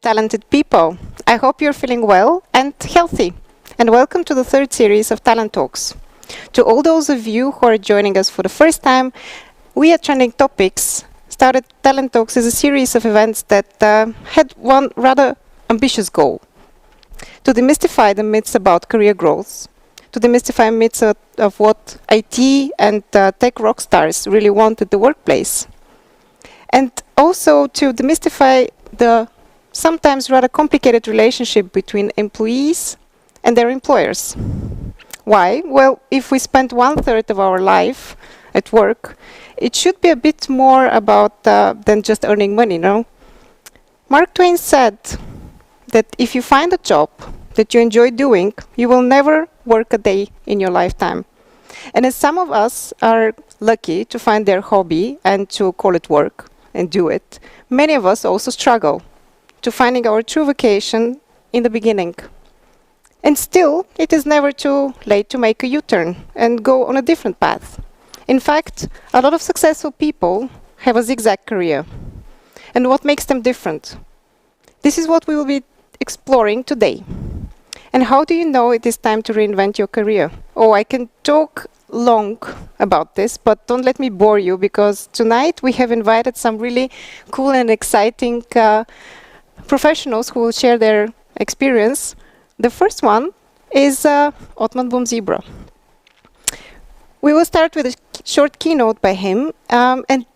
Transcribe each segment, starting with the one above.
talented people. I hope you're feeling well and healthy. And welcome to the third series of Talent Talks. To all those of you who are joining us for the first time, we at Trending Topics started Talent Talks as a series of events that had one rather ambitious goal: to demystify the myths about career growth, to demystify myths of what IT and tech rock stars really want at the workplace, and also to demystify the sometimes rather complicated relationship between employees and their employers. Why? Well, if we spend 1/3 of our life at work, it should be a bit more about than just earning money, no? Mark Twain said that if you find a job that you enjoy doing, you will never work a day in your lifetime. And as some of us are lucky to find their hobby and to call it work and do it, many of us also struggle to finding our true vocation in the beginning. And still, it is never too late to make a U-turn and go on a different path. In fact, a lot of successful people have a zigzag career. And what makes them different? This is what we will be exploring today. And how do you know it is time to reinvent your career? Oh, I can talk long about this, but don't let me bore you, because tonight we have invited some really cool and exciting professionals who will share their experience. The first one is Otman Bumzibra. We will start with a short keynote by him, and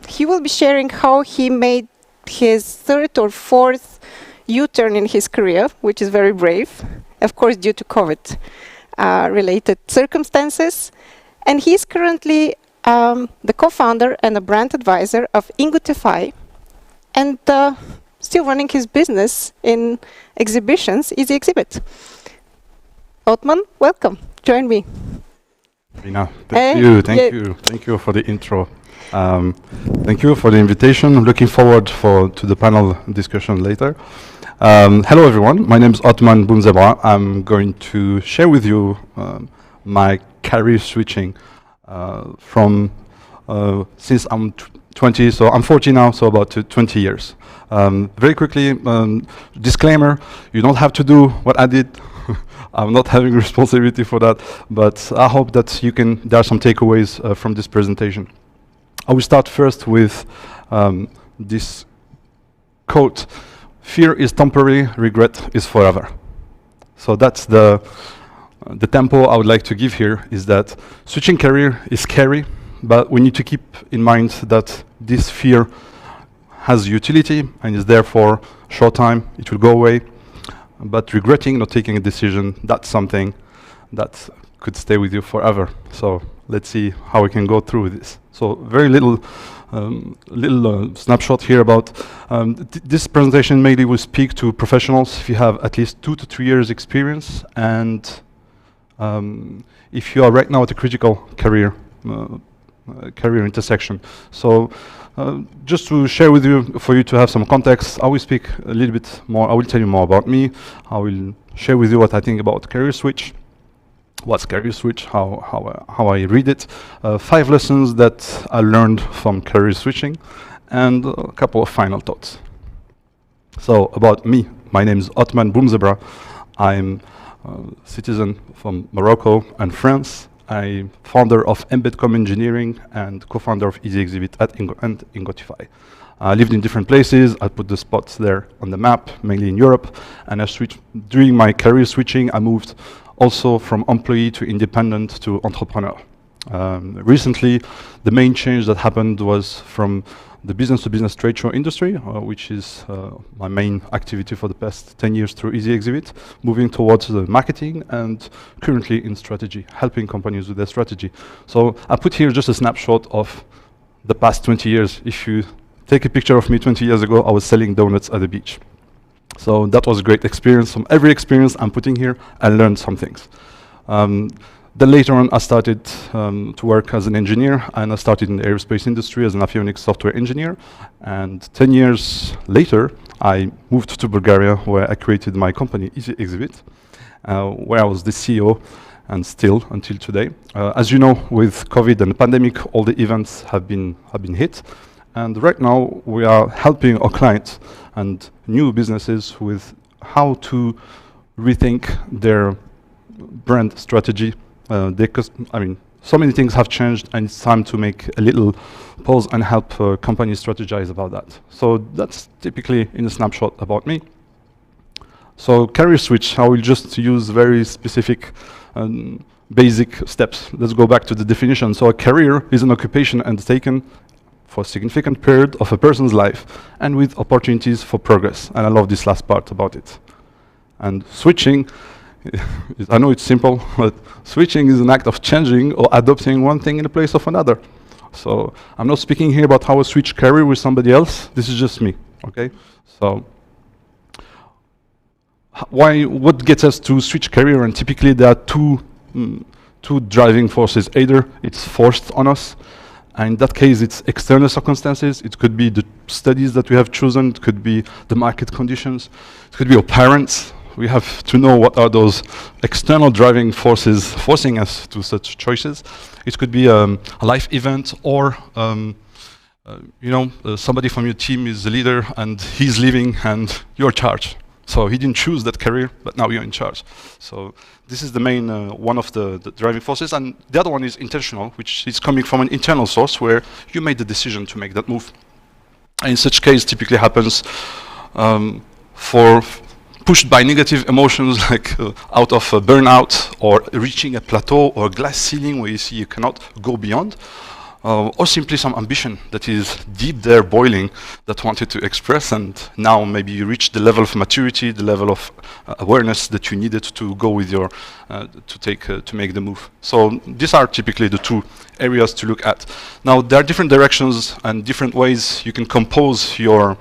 he will be sharing how he made his third or fourth U-turn in his career, which is very brave, of course due to COVID related circumstances. And he's currently the co-founder and a brand advisor of Ingotify, and still running his business in exhibitions, Easy Exhibit. Otman, welcome. Join me. Rina, thank you for the intro. Thank you for the invitation. I'm looking forward to the panel discussion later. Hello everyone, my name is Otman Bumzibra. I'm going to share with you my career switching from since I'm 20, so I'm 40 now, so about 20 years. Very quickly, disclaimer, you don't have to do what I did. I'm not having responsibility for that, but I hope that there are some takeaways from this presentation. I will start first with this quote: "Fear is temporary, regret is forever." So that's the tempo I would like to give here, is that switching career is scary, but we need to keep in mind that this fear has utility and is there for a short time. It will go away. But regretting not taking a decision, that's something that could stay with you forever. So let's see how we can go through this. So very little snapshot here about this presentation. Mainly will speak to professionals if you have at least 2 to 3 years experience, and if you are right now at a critical career intersection. So just to share with you, for you to have some context, I will speak a little bit more. I will tell you more about me. I will share with you what I think about career switch. What's career switch? How I read it? 5 lessons that I learned from career switching, and a couple of final thoughts. So about me, my name is Otman Bumzibra. I'm a citizen from Morocco and France. I'm founder of Embedcom Engineering and co-founder of Easy Exhibit and Ingotify. I lived in different places. I put the spots there on the map, mainly in Europe. And during my career switching, I moved also from employee to independent to entrepreneur. Recently, the main change that happened was from the business-to-business trade show industry, which is my main activity for the past 10 years through Easy Exhibit, moving towards the marketing and currently in strategy, helping companies with their strategy. So I put here just a snapshot of the past 20 years. If you take a picture of me 20 years ago, I was selling donuts at the beach. So that was a great experience. From every experience I'm putting here, I learned some things. Then later on, I started to work as an engineer, and I started in the aerospace industry as an avionics software engineer. And 10 years later, I moved to Bulgaria, where I created my company, Easy Exhibit, where I was the CEO, and still until today. As you know, with COVID and the pandemic, all the events have been hit, And right now, we are helping our clients and new businesses with how to rethink their brand strategy. So many things have changed, and it's time to make a little pause and help companies strategize about that. So that's typically in a snapshot about me. So career switch, I will just use very specific basic steps. Let's go back to the definition. So a career is an occupation undertaken for a significant period of a person's life and with opportunities for progress. And I love this last part about it. And switching, I know it's simple, but switching is an act of changing or adopting one thing in the place of another. So I'm not speaking here about how I switch career with somebody else. This is just me, okay? So what gets us to switch career? And typically there are two driving forces. Either it's forced on us, and in that case it's external circumstances. It could be the studies that we have chosen, it could be the market conditions, it could be our parents. We have to know what are those external driving forces forcing us to such choices. It could be a life event, or somebody from your team is the leader and he's leaving and you're in charge. So he didn't choose that career, but now you're in charge. So this is the main one of the driving forces. And the other one is intentional, which is coming from an internal source where you made the decision to make that move. And in such case, typically happens for pushed by negative emotions, like out of burnout, or reaching a plateau or a glass ceiling where you see you cannot go beyond, or simply some ambition that is deep there boiling that wanted to express, and now maybe you reach the level of maturity, the level of awareness that you needed to go with your to make the move. So these are typically the two areas to look at. Now there are different directions and different ways you can compose your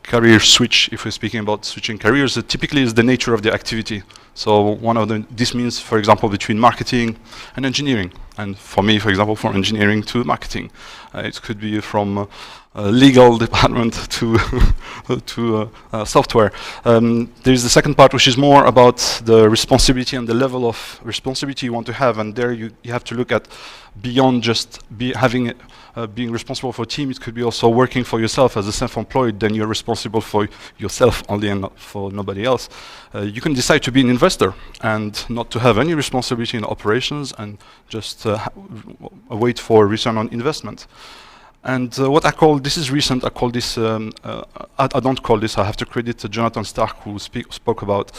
career switch. If we're speaking about switching careers, it typically is the nature of the activity. So this means, for example, between marketing and engineering. And for me, for example, from engineering to marketing. It could be from legal department to software. There's the second part, which is more about the responsibility and the level of responsibility you want to have. And there you have to look at beyond just being responsible for a team. It could be also working for yourself as a self-employed. Then you're responsible for yourself only and not for nobody else. You can decide to be an investor and not to have any responsibility in operations and just wait for return on investment. And what I call, this is recent, I call this, I don't call this, I have to credit Jonathan Stark, who spoke about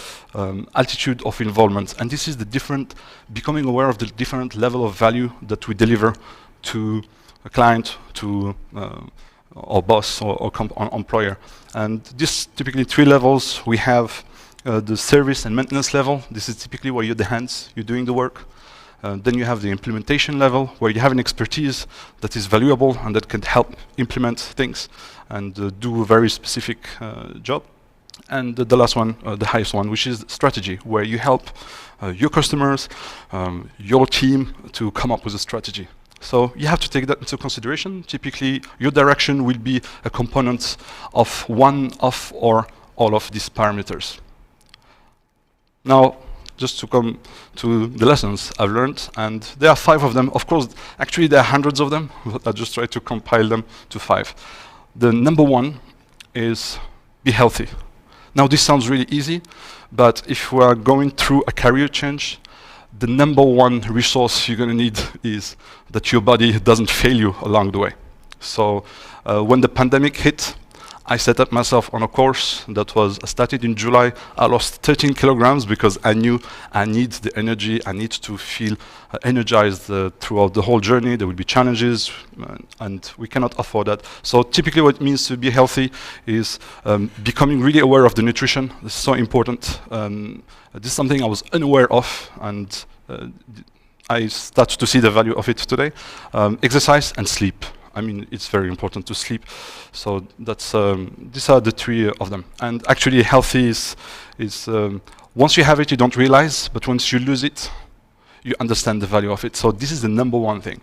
altitude of involvement. And this is becoming aware of the different level of value that we deliver to a client, to our boss or employer. And this typically 3 levels. We have the service and maintenance level. This is typically where you're the hands, you're doing the work. Then you have the implementation level, where you have an expertise that is valuable and that can help implement things and do a very specific job. And the last one, the highest one, which is strategy, where you help your customers, your team to come up with a strategy. So you have to take that into consideration. Typically, your direction will be a component of one of or all of these parameters. Now, just to come to the lessons I've learned, and there are 5 of them. Of course, actually there are hundreds of them, but I just try to compile them to 5. The number 1 is be healthy. Now this sounds really easy, but if we are going through a career change, the number 1 resource you're going to need is that your body doesn't fail you along the way. So when the pandemic hit, I set up myself on a course that was started in July. I lost 13 kilograms because I knew I need the energy. I need to feel energized throughout the whole journey. There will be challenges, and we cannot afford that. So typically what it means to be healthy is becoming really aware of the nutrition. This is so important. This is something I was unaware of, and I start to see the value of it today. Exercise and sleep. I mean, it's very important to sleep. So that's these are the 3 of them. And actually, healthy is once you have it, you don't realize, but once you lose it, you understand the value of it. So this is the number 1 thing.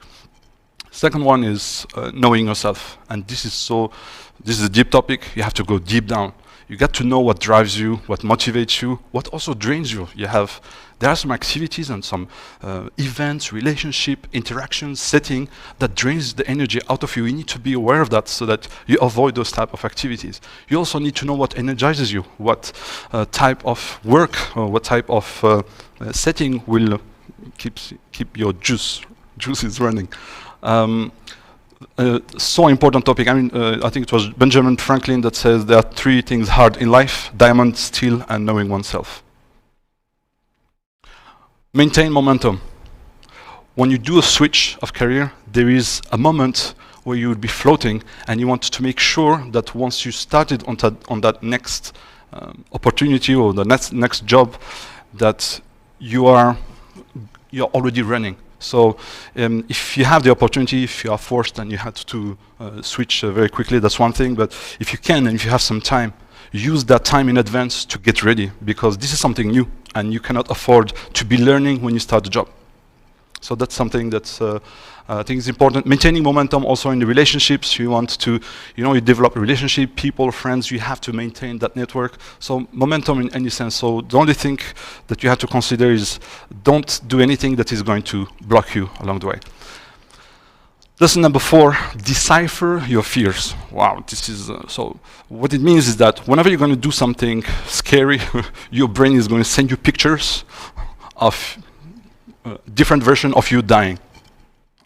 Second one is knowing yourself, and this is a deep topic. You have to go deep down. You get to know what drives you, what motivates you, what also drains you. There are some activities and some events, relationship, interactions, setting that drains the energy out of you. You need to be aware of that so that you avoid those type of activities. You also need to know what energizes you, what type of work or what type of setting will keep your juices running. So important topic. I mean, I think it was Benjamin Franklin that says there are 3 things hard in life: diamond, steel, and knowing oneself. Maintain momentum. When you do a switch of career, there is a moment where you will be floating, and you want to make sure that once you started on that next opportunity or the next job, that you're already running. So if you have the opportunity, if you are forced and you had to switch very quickly, that's one thing. But if you can and if you have some time, use that time in advance to get ready, because this is something new and you cannot afford to be learning when you start the job. So that's something that's I think is important. Maintaining momentum also in the relationships. You want to, you develop a relationship, people, friends, you have to maintain that network. So momentum in any sense. So the only thing that you have to consider is don't do anything that is going to block you along the way. Lesson number 4, decipher your fears. Wow, this is, so what it means is that whenever you're going to do something scary, your brain is going to send you pictures of different version of you dying.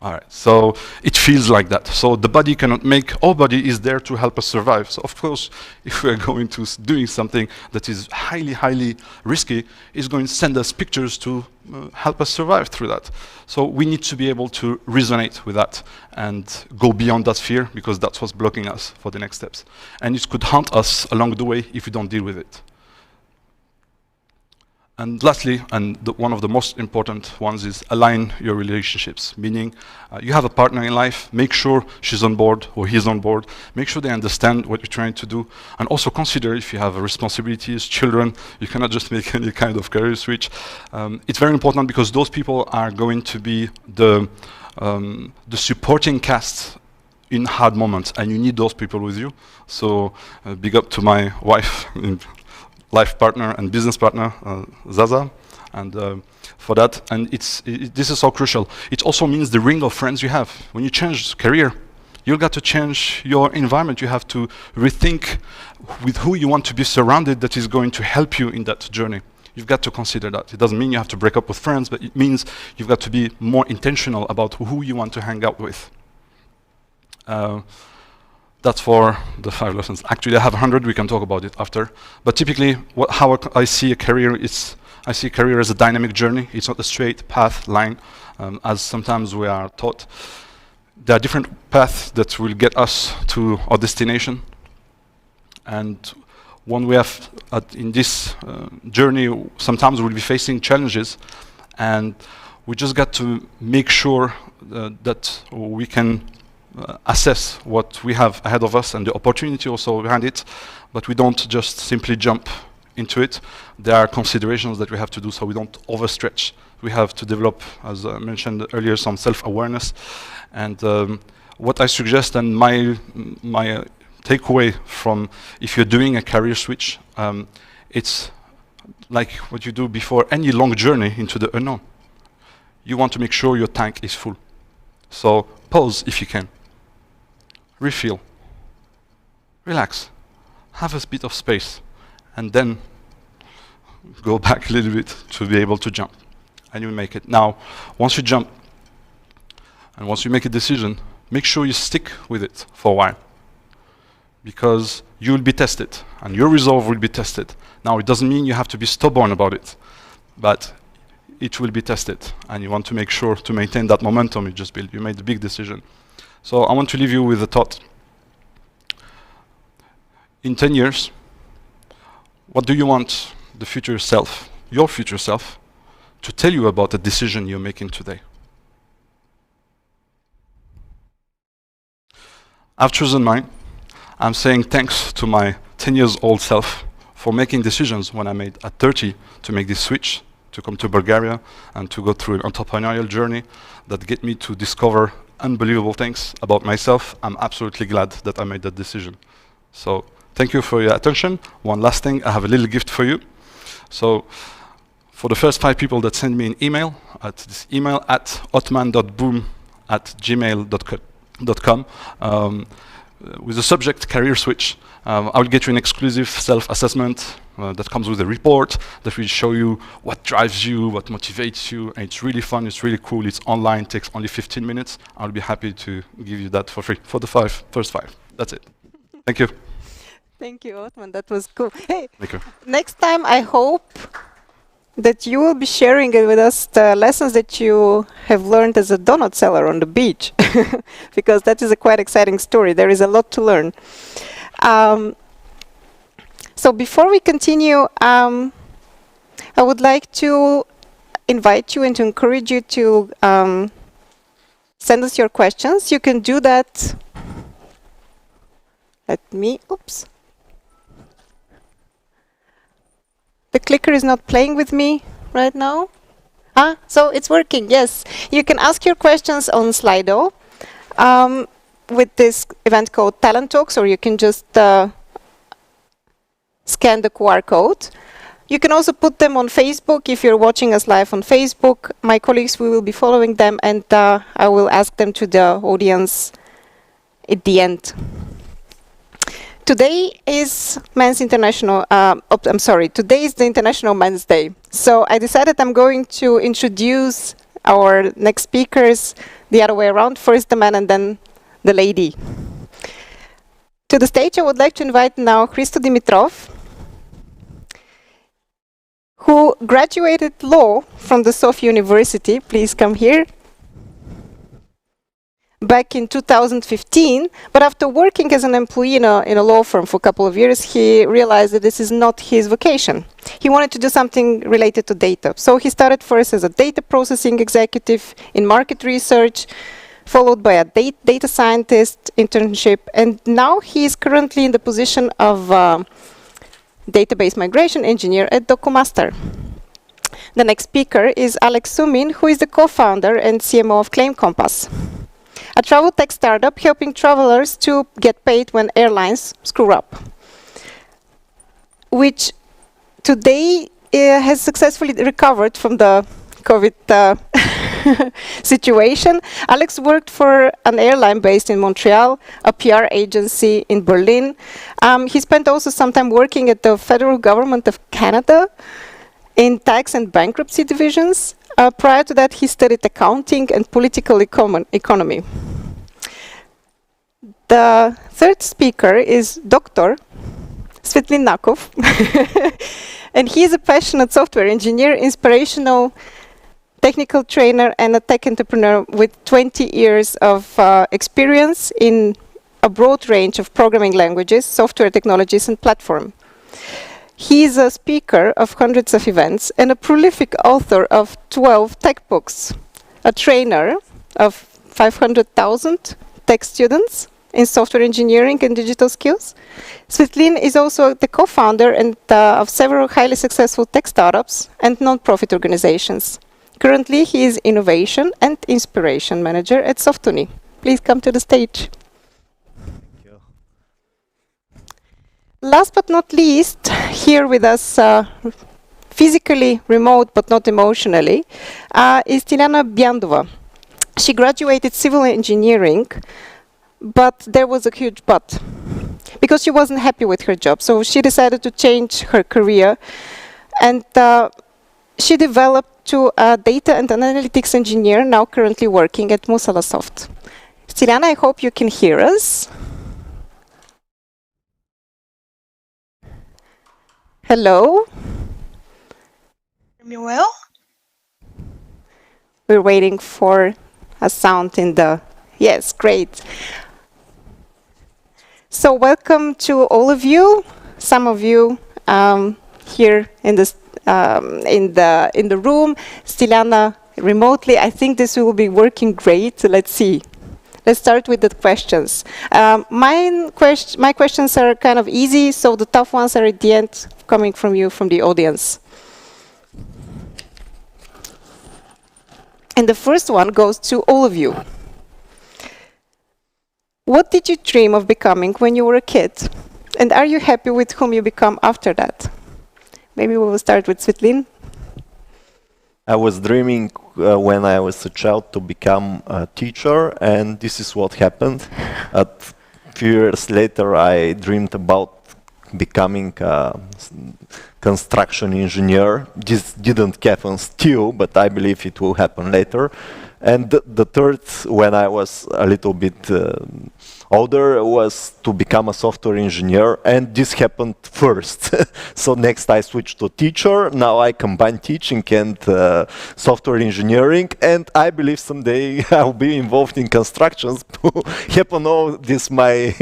All right, so it feels like that. So the body cannot make, our body is there to help us survive. So of course, if we're going to doing something that is highly, highly risky, it's going to send us pictures to help us survive through that. So we need to be able to resonate with that and go beyond that fear, because that's what's blocking us for the next steps. And it could haunt us along the way if we don't deal with it. And lastly, and one of the most important ones, is align your relationships. Meaning, you have a partner in life, make sure she's on board or he's on board. Make sure they understand what you're trying to do. And also consider if you have responsibilities, children, you cannot just make any kind of career switch. It's very important, because those people are going to be the supporting cast in hard moments, and you need those people with you. So big up to my wife, life partner and business partner, Zaza, and for that. And this is so crucial. It also means the ring of friends you have. When you change career, you've got to change your environment. You have to rethink with who you want to be surrounded that is going to help you in that journey. You've got to consider that. It doesn't mean you have to break up with friends, but it means you've got to be more intentional about who you want to hang out with. That's for the 5 lessons. Actually, I have 100. We can talk about it after. But typically, how I see a career is, I see a career as a dynamic journey. It's not a straight path line, as sometimes we are taught. There are different paths that will get us to our destination. And when we have, in this journey, sometimes we'll be facing challenges, and we just got to make sure that we can assess what we have ahead of us and the opportunity also behind it, but we don't just simply jump into it. There are considerations that we have to do so we don't overstretch. We have to develop, as I mentioned earlier, some self-awareness. And what I suggest, and my takeaway from if you're doing a career switch, it's like what you do before any long journey into the unknown. You want to make sure your tank is full. So pause if you can. Refill, relax, have a bit of space, and then go back a little bit to be able to jump, and you make it. Now, once you jump, and once you make a decision, make sure you stick with it for a while, because you will be tested, and your resolve will be tested. Now, it doesn't mean you have to be stubborn about it, but it will be tested, and you want to make sure to maintain that momentum you just built. You made a big decision. So I want to leave you with a thought. In 10 years, what do you want the future self, your future self, to tell you about the decision you're making today? I've chosen mine. I'm saying thanks to my 10 years old self for making decisions when I made at 30 to make this switch, to come to Bulgaria and to go through an entrepreneurial journey that get me to discover unbelievable things about myself. I'm absolutely glad that I made that decision. So thank you for your attention. One last thing, I have a little gift for you. So, for the first 5 people that send me an email at this email at otman.boom@gmail.com with the subject career switch, I will get you an exclusive self-assessment that comes with a report that will show you what drives you, what motivates you, and it's really fun, it's really cool, it's online, takes only 15 minutes. I'll be happy to give you that for free for the first 5. That's it. Thank you. Thank you, Otman. That was cool. Hey, Thank you. next time I hope that you will be sharing with us the lessons that you have learned as a donut seller on the beach, because that is a quite exciting story. There is a lot to learn. So before we continue, I would like to invite you and to encourage you to send us your questions. You can do that. Oops. The clicker is not playing with me right now. So it's working, yes. You can ask your questions on Slido with this event code Talent Talks, or you can just scan the QR code. You can also put them on Facebook if you're watching us live on Facebook. My colleagues, we will be following them, and I will ask them to the audience at the end. Today is today is the International Men's Day. So I decided I'm going to introduce our next speakers the other way around. First the man and then the lady. To the stage I would like to invite now Hristo Dimitrov, who graduated law from the Sofia University. Please come here. Back in 2015, but after working as an employee in a law firm for a couple of years, he realized that this is not his vocation. He wanted to do something related to data. So he started first as a data processing executive in market research, followed by a data scientist internship, and now he is currently in the position of database migration engineer at Documaster. The next speaker is Alex Sumin, who is the co-founder and CMO of Claim Compass, a travel tech startup helping travelers to get paid when airlines screw up, which today has successfully recovered from the COVID situation. Alex worked for an airline based in Montreal, a PR agency in Berlin. He spent also some time working at the federal government of Canada in tax and bankruptcy divisions. Prior to that, he studied accounting and political economy. The third speaker is Dr. Svetlin Nakov, and he is a passionate software engineer, inspirational technical trainer, and a tech entrepreneur with 20 years of experience in a broad range of programming languages, software technologies, and platform. He is a speaker of hundreds of events and a prolific author of 12 tech books, a trainer of 500,000 tech students in software engineering and digital skills. Svetlin is also the co-founder of several highly successful tech startups and non-profit organizations. Currently, he is Innovation and Inspiration Manager at Softony. Please come to the stage. Last but not least, here with us, physically remote but not emotionally, is Tilyana Biandova. She graduated civil engineering, but there was a huge but, because she wasn't happy with her job. So she decided to change her career, and she developed to a data and analytics engineer, now currently working at Musalasoft. Tilyana, I hope you can hear us. Hello? Hear me well? We're waiting for a sound in the... Yes, great. So welcome to all of you. Some of you here in the room. Tilyana remotely. I think this will be working great. Let's see. Let's start with the questions. My questions are kind of easy, so the tough ones are at the end, coming from you, from the audience. And the first one goes to all of you. What did you dream of becoming when you were a kid? And are you happy with whom you become after that? Maybe we will start with Svetlin. I was dreaming when I was a child to become a teacher, and this is what happened. A few years later, I dreamed about becoming a construction engineer. This didn't happen still, but I believe it will happen later. And the third, when I was a little bit older, was to become a software engineer, and this happened first. So next I switched to teacher. Now I combine teaching and software engineering, and I believe someday I'll be involved in constructions to happen all these my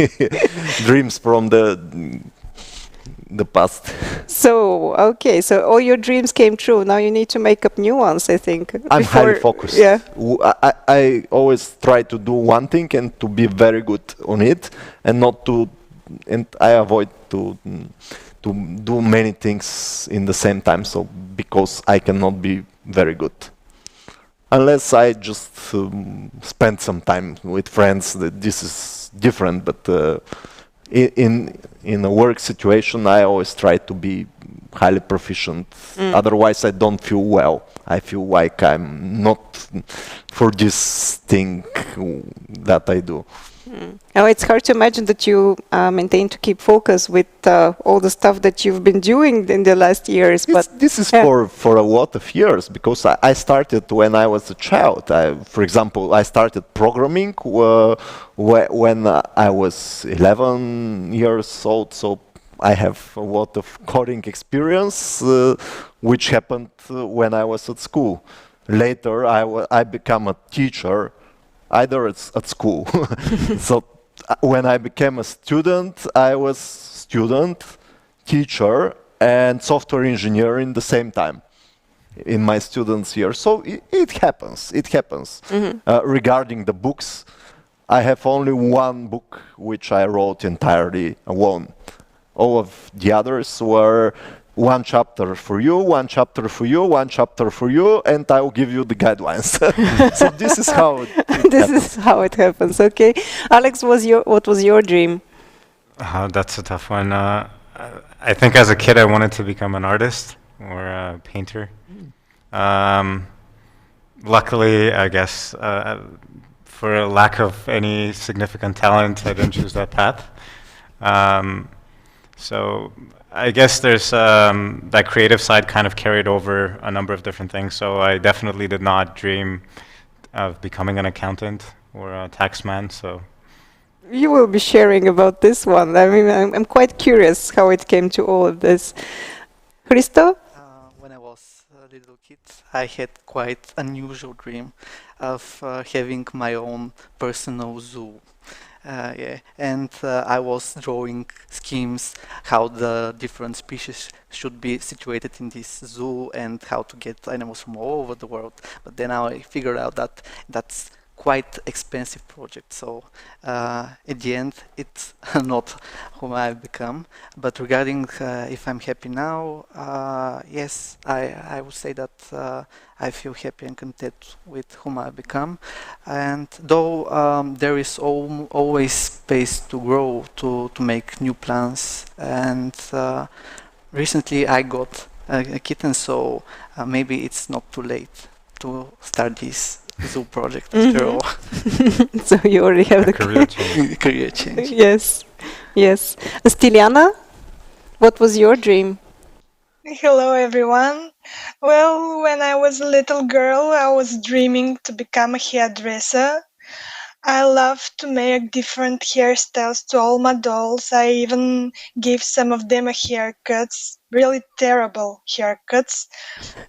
dreams from the past. So, okay, so all your dreams came true. Now you need to make up new ones, I think. I'm highly focused. Yeah. I always try to do one thing and to be very good on it, and not to, and I avoid to do many things in the same time. So because I cannot be very good, unless I just spend some time with friends. This is different, but in a work situation, I always try to be highly proficient. Otherwise, I don't feel well. I feel like I'm not for this thing that I do. Oh, it's hard to imagine that you maintain to keep focus with all the stuff that you've been doing in the last years. But This is for a lot of years, because I started when I was a child. For example, I started programming when I was 11 years old, so I have a lot of coding experience, which happened when I was at school. Later, I became a teacher, either at school. So when I became a student, I was student, teacher, and software engineer in the same time in my students' year. So it happens. It happens. Regarding the books, I have only one book which I wrote entirely alone. All of the others were one chapter for you, one chapter for you, one chapter for you, and I will give you the guidelines. So this is how this is how it happens. Okay, Alex, what was your dream? That's a tough one. I think as a kid I wanted to become an artist or a painter. Luckily, I guess, for a lack of any significant talent, I didn't choose that path. So I guess there's that creative side kind of carried over a number of different things. So I definitely did not dream of becoming an accountant or a taxman. So You will be sharing about this one. I mean, I'm quite curious how it came to all of this. Hristo? When I was a little kid, I had quite unusual dream of having my own personal zoo. And I was drawing schemes how the different species should be situated in this zoo and how to get animals from all over the world. But then I figured out that that's quite expensive project. So at the end, it's not who I've become. But regarding if I'm happy now, yes, I would say that I feel happy and content with whom I've become. And though there is always space to grow, to make new plans. And recently I got a kitten, so maybe it's not too late to start this zoo project after all. So you already have the career change. Career change. Yes, yes. Stiliana, what was your dream? Hello, everyone. Well, when I was a little girl, I was dreaming to become a hairdresser. I love to make different hairstyles to all my dolls. I even gave some of them a haircuts, really terrible haircuts,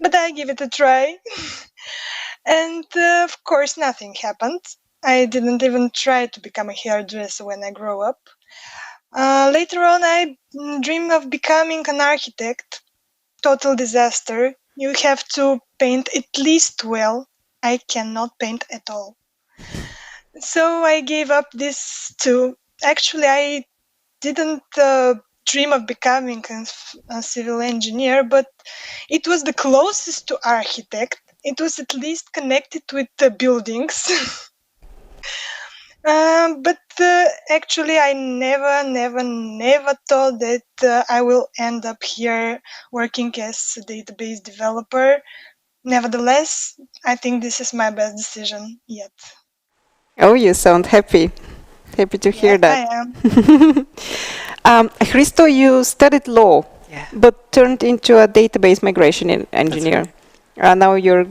but I give it a try. And of course, nothing happened. I didn't even try to become a hairdresser when I grow up. Later on, I dreamed of becoming an architect. Total disaster. You have to paint at least well. I cannot paint at all. So I gave up this too. Actually, I didn't dream of becoming a civil engineer, but it was the closest to architect. It was at least connected with the buildings. But actually, I never thought that I will end up here working as a database developer. Nevertheless, I think this is my best decision yet. Oh, you sound happy. Happy to hear Yes, that. I am. Hristo, you studied law, Yeah, but turned into a database migration that's engineer. right. Now you're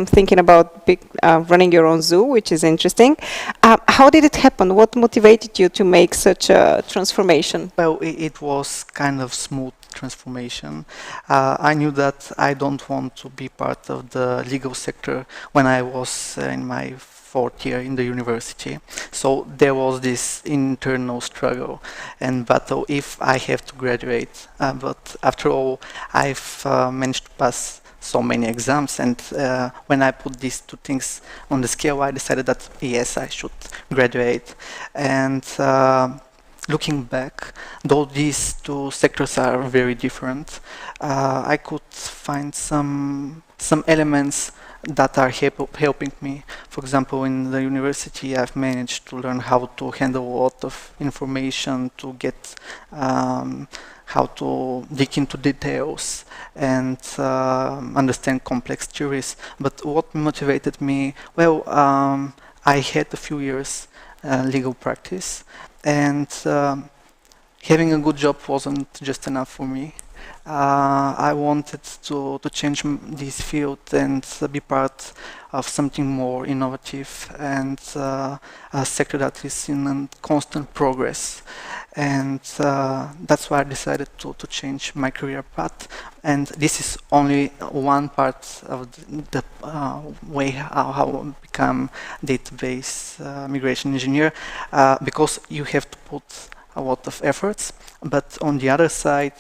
thinking about running your own zoo, which is interesting. How did it happen? What motivated you to make such a transformation? Well, it was kind of smooth transformation. I knew that I don't want to be part of the legal sector when I was in my fourth year in the university. So there was this internal struggle and battle if I have to graduate. But after all, I've managed to pass so many exams, and when I put these two things on the scale, I decided that yes, I should graduate. And looking back, though these two sectors are very different, I could find some elements that are helping me. For example, in the university, I've managed to learn how to handle a lot of information, to get how to dig into details and understand complex theories. But what motivated me, well, I had a few years legal practice, and having a good job wasn't just enough for me. I wanted to change this field and be part of something more innovative and a sector that is in constant progress. And that's why I decided to change my career path. And this is only one part of the way how I become database migration engineer, because you have to put a lot of efforts. But on the other side,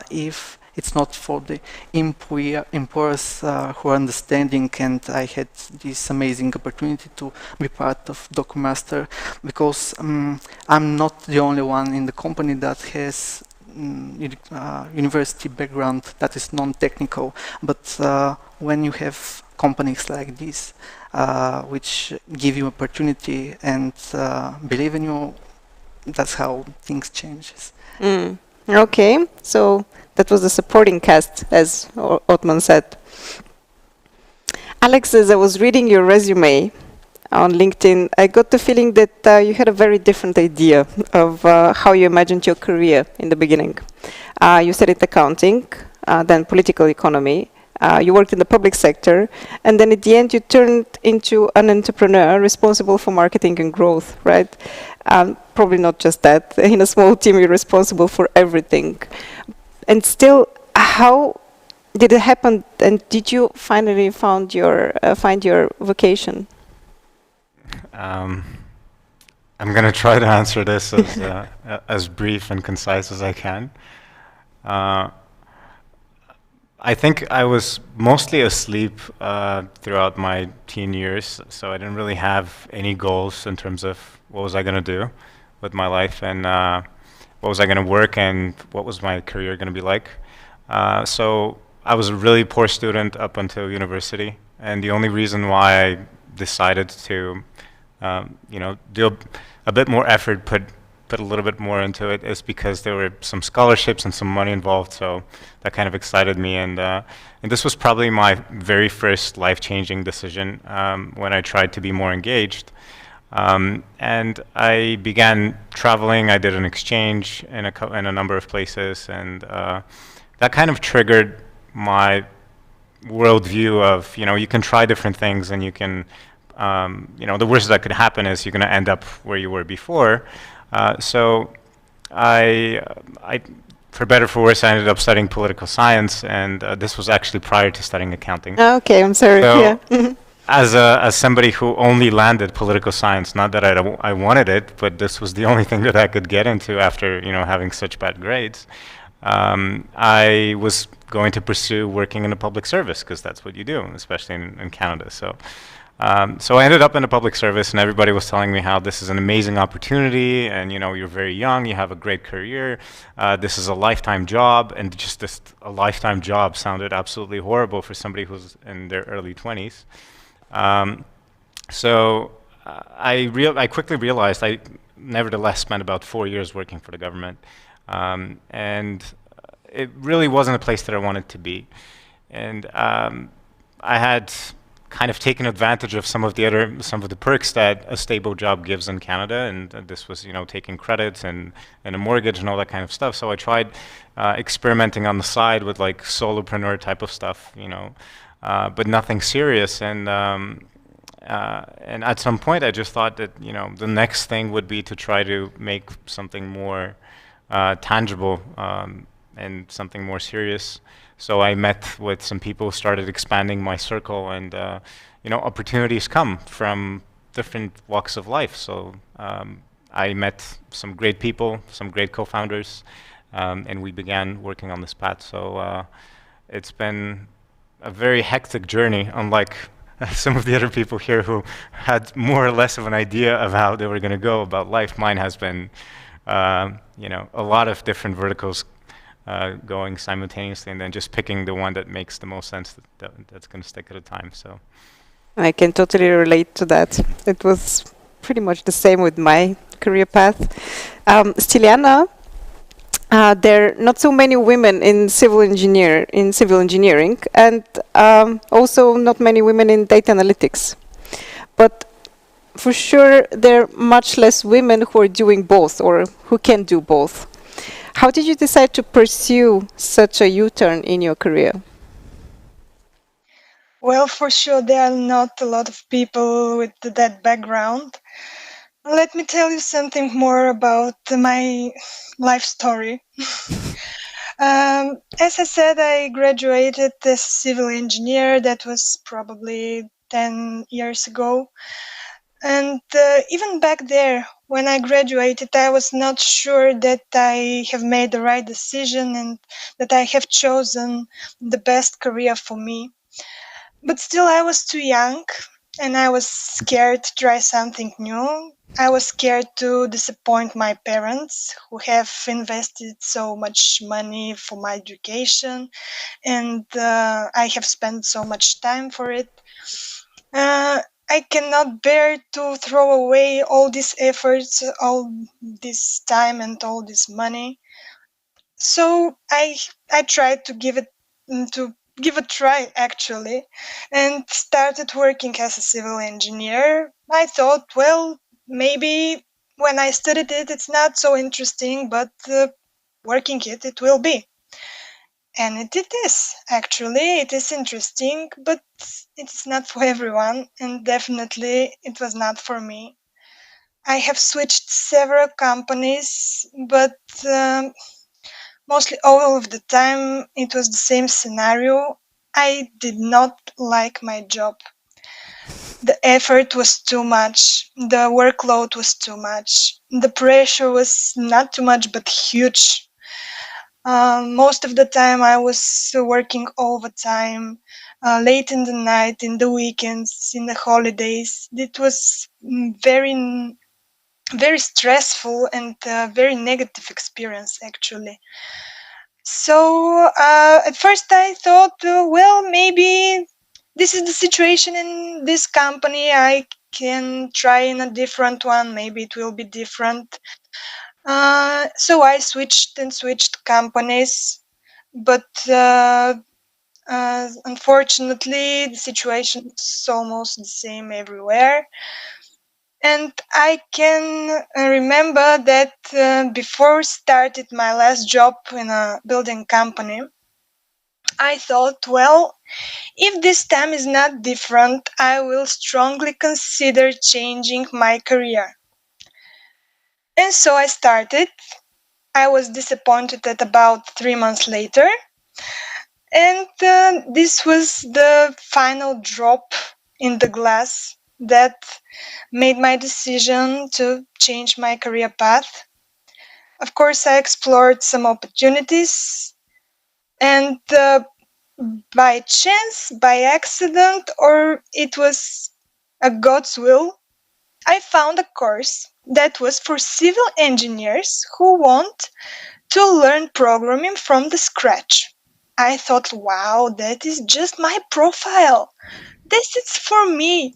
if it's not for the employers who are understanding, and I had this amazing opportunity to be part of Documaster, because I'm not the only one in the company that has university background that is non-technical, but when you have companies like this, which give you opportunity and believe in you, that's how things changes. Okay, so that was the supporting cast, as Otman said. Alex, as I was reading your resume on LinkedIn, I got the feeling that you had a very different idea of how you imagined your career in the beginning. You studied accounting, then political economy. You worked in the public sector, and then at the end you turned into an entrepreneur responsible for marketing and growth, right? Probably not just that. In a small team, you're responsible for everything. And still, how did it happen? And did you finally find your vocation? I'm going to try to answer this as brief and concise as I can. I think I was mostly asleep throughout my teen years, so I didn't really have any goals in terms of what was I going to do with my life, and what was I going to work, and what was my career going to be like. So I was a really poor student up until university, and the only reason why I decided to do a bit more effort, put a little bit more into it, is because there were some scholarships and some money involved, so that kind of excited me, and this was probably my very first life-changing decision when I tried to be more engaged. And I began traveling. I did an exchange in a number of places, and that kind of triggered my worldview of, you can try different things, and you can, the worst that could happen is you're going to end up where you were before. So I, for better or for worse, I ended up studying political science, and this was actually prior to studying accounting. Okay, I'm sorry. So, yeah. as somebody who only landed political science, not that I wanted it, but this was the only thing that I could get into after having such bad grades. I was going to pursue working in the public service, because that's what you do, especially in Canada. So I ended up in the public service, and everybody was telling me how this is an amazing opportunity, and you're very young, you have a great career, this is a lifetime job, and just a lifetime job sounded absolutely horrible for somebody who's in their early 20s. So I quickly realized nevertheless spent about 4 years working for the government. And it really wasn't a place that I wanted to be. And I had kind of taken advantage of some of the perks that a stable job gives in Canada, and this was, taking credits and a mortgage and all that kind of stuff. So I tried experimenting on the side with like solopreneur type of stuff, but nothing serious. And at some point, I just thought that the next thing would be to try to make something more tangible and something more serious. So I met with some people, started expanding my circle, and opportunities come from different walks of life. So I met some great people, some great co-founders, and we began working on this path. So it's been a very hectic journey, unlike some of the other people here who had more or less of an idea of how they were going to go about life. Mine has been, a lot of different verticals going simultaneously, and then just picking the one that makes the most sense, that's going to stick at a time. So I can totally relate to that. It was pretty much the same with my career path. Stiliana, there are not so many women in civil engineering, and also not many women in data analytics. But for sure, there are much less women who are doing both or who can do both. How did you decide to pursue such a U-turn in your career? Well, for sure, there are not a lot of people with that background. Let me tell you something more about my life story. As I said, I graduated as a civil engineer. That was probably 10 years ago. And even back there, when I graduated, I was not sure that I have made the right decision and that I have chosen the best career for me. But still, I was too young and I was scared to try something new. I was scared to disappoint my parents who have invested so much money for my education, and I have spent so much time for it. I cannot bear to throw away all these efforts, all this time and all this money. So I tried to give a try actually, and started working as a civil engineer. I thought, well, maybe when I studied it, it's not so interesting, but working it will be. And it is, actually. It is interesting, but it's not for everyone, and definitely it was not for me. I have switched several companies, but mostly all of the time it was the same scenario. I did not like my job. The effort was too much, the workload was too much, the pressure was not too much but huge. Most of the time I was working overtime, late in the night, in the weekends, in the holidays. It was very stressful and very negative experience, actually. So at first I thought, well, maybe this is the situation in this company. I can try in a different one. Maybe it will be different. So I switched companies, but unfortunately, the situation is almost the same everywhere. And I can remember that before started my last job in a building company, I thought, well, if this time is not different, I will strongly consider changing my career. And so I started. I was disappointed at about 3 months later. And this was the final drop in the glass that made my decision to change my career path. Of course, I explored some opportunities, and by chance, by accident, or it was a God's will, I found a course that was for civil engineers who want to learn programming from the scratch. I thought, wow, that is just my profile. This is for me.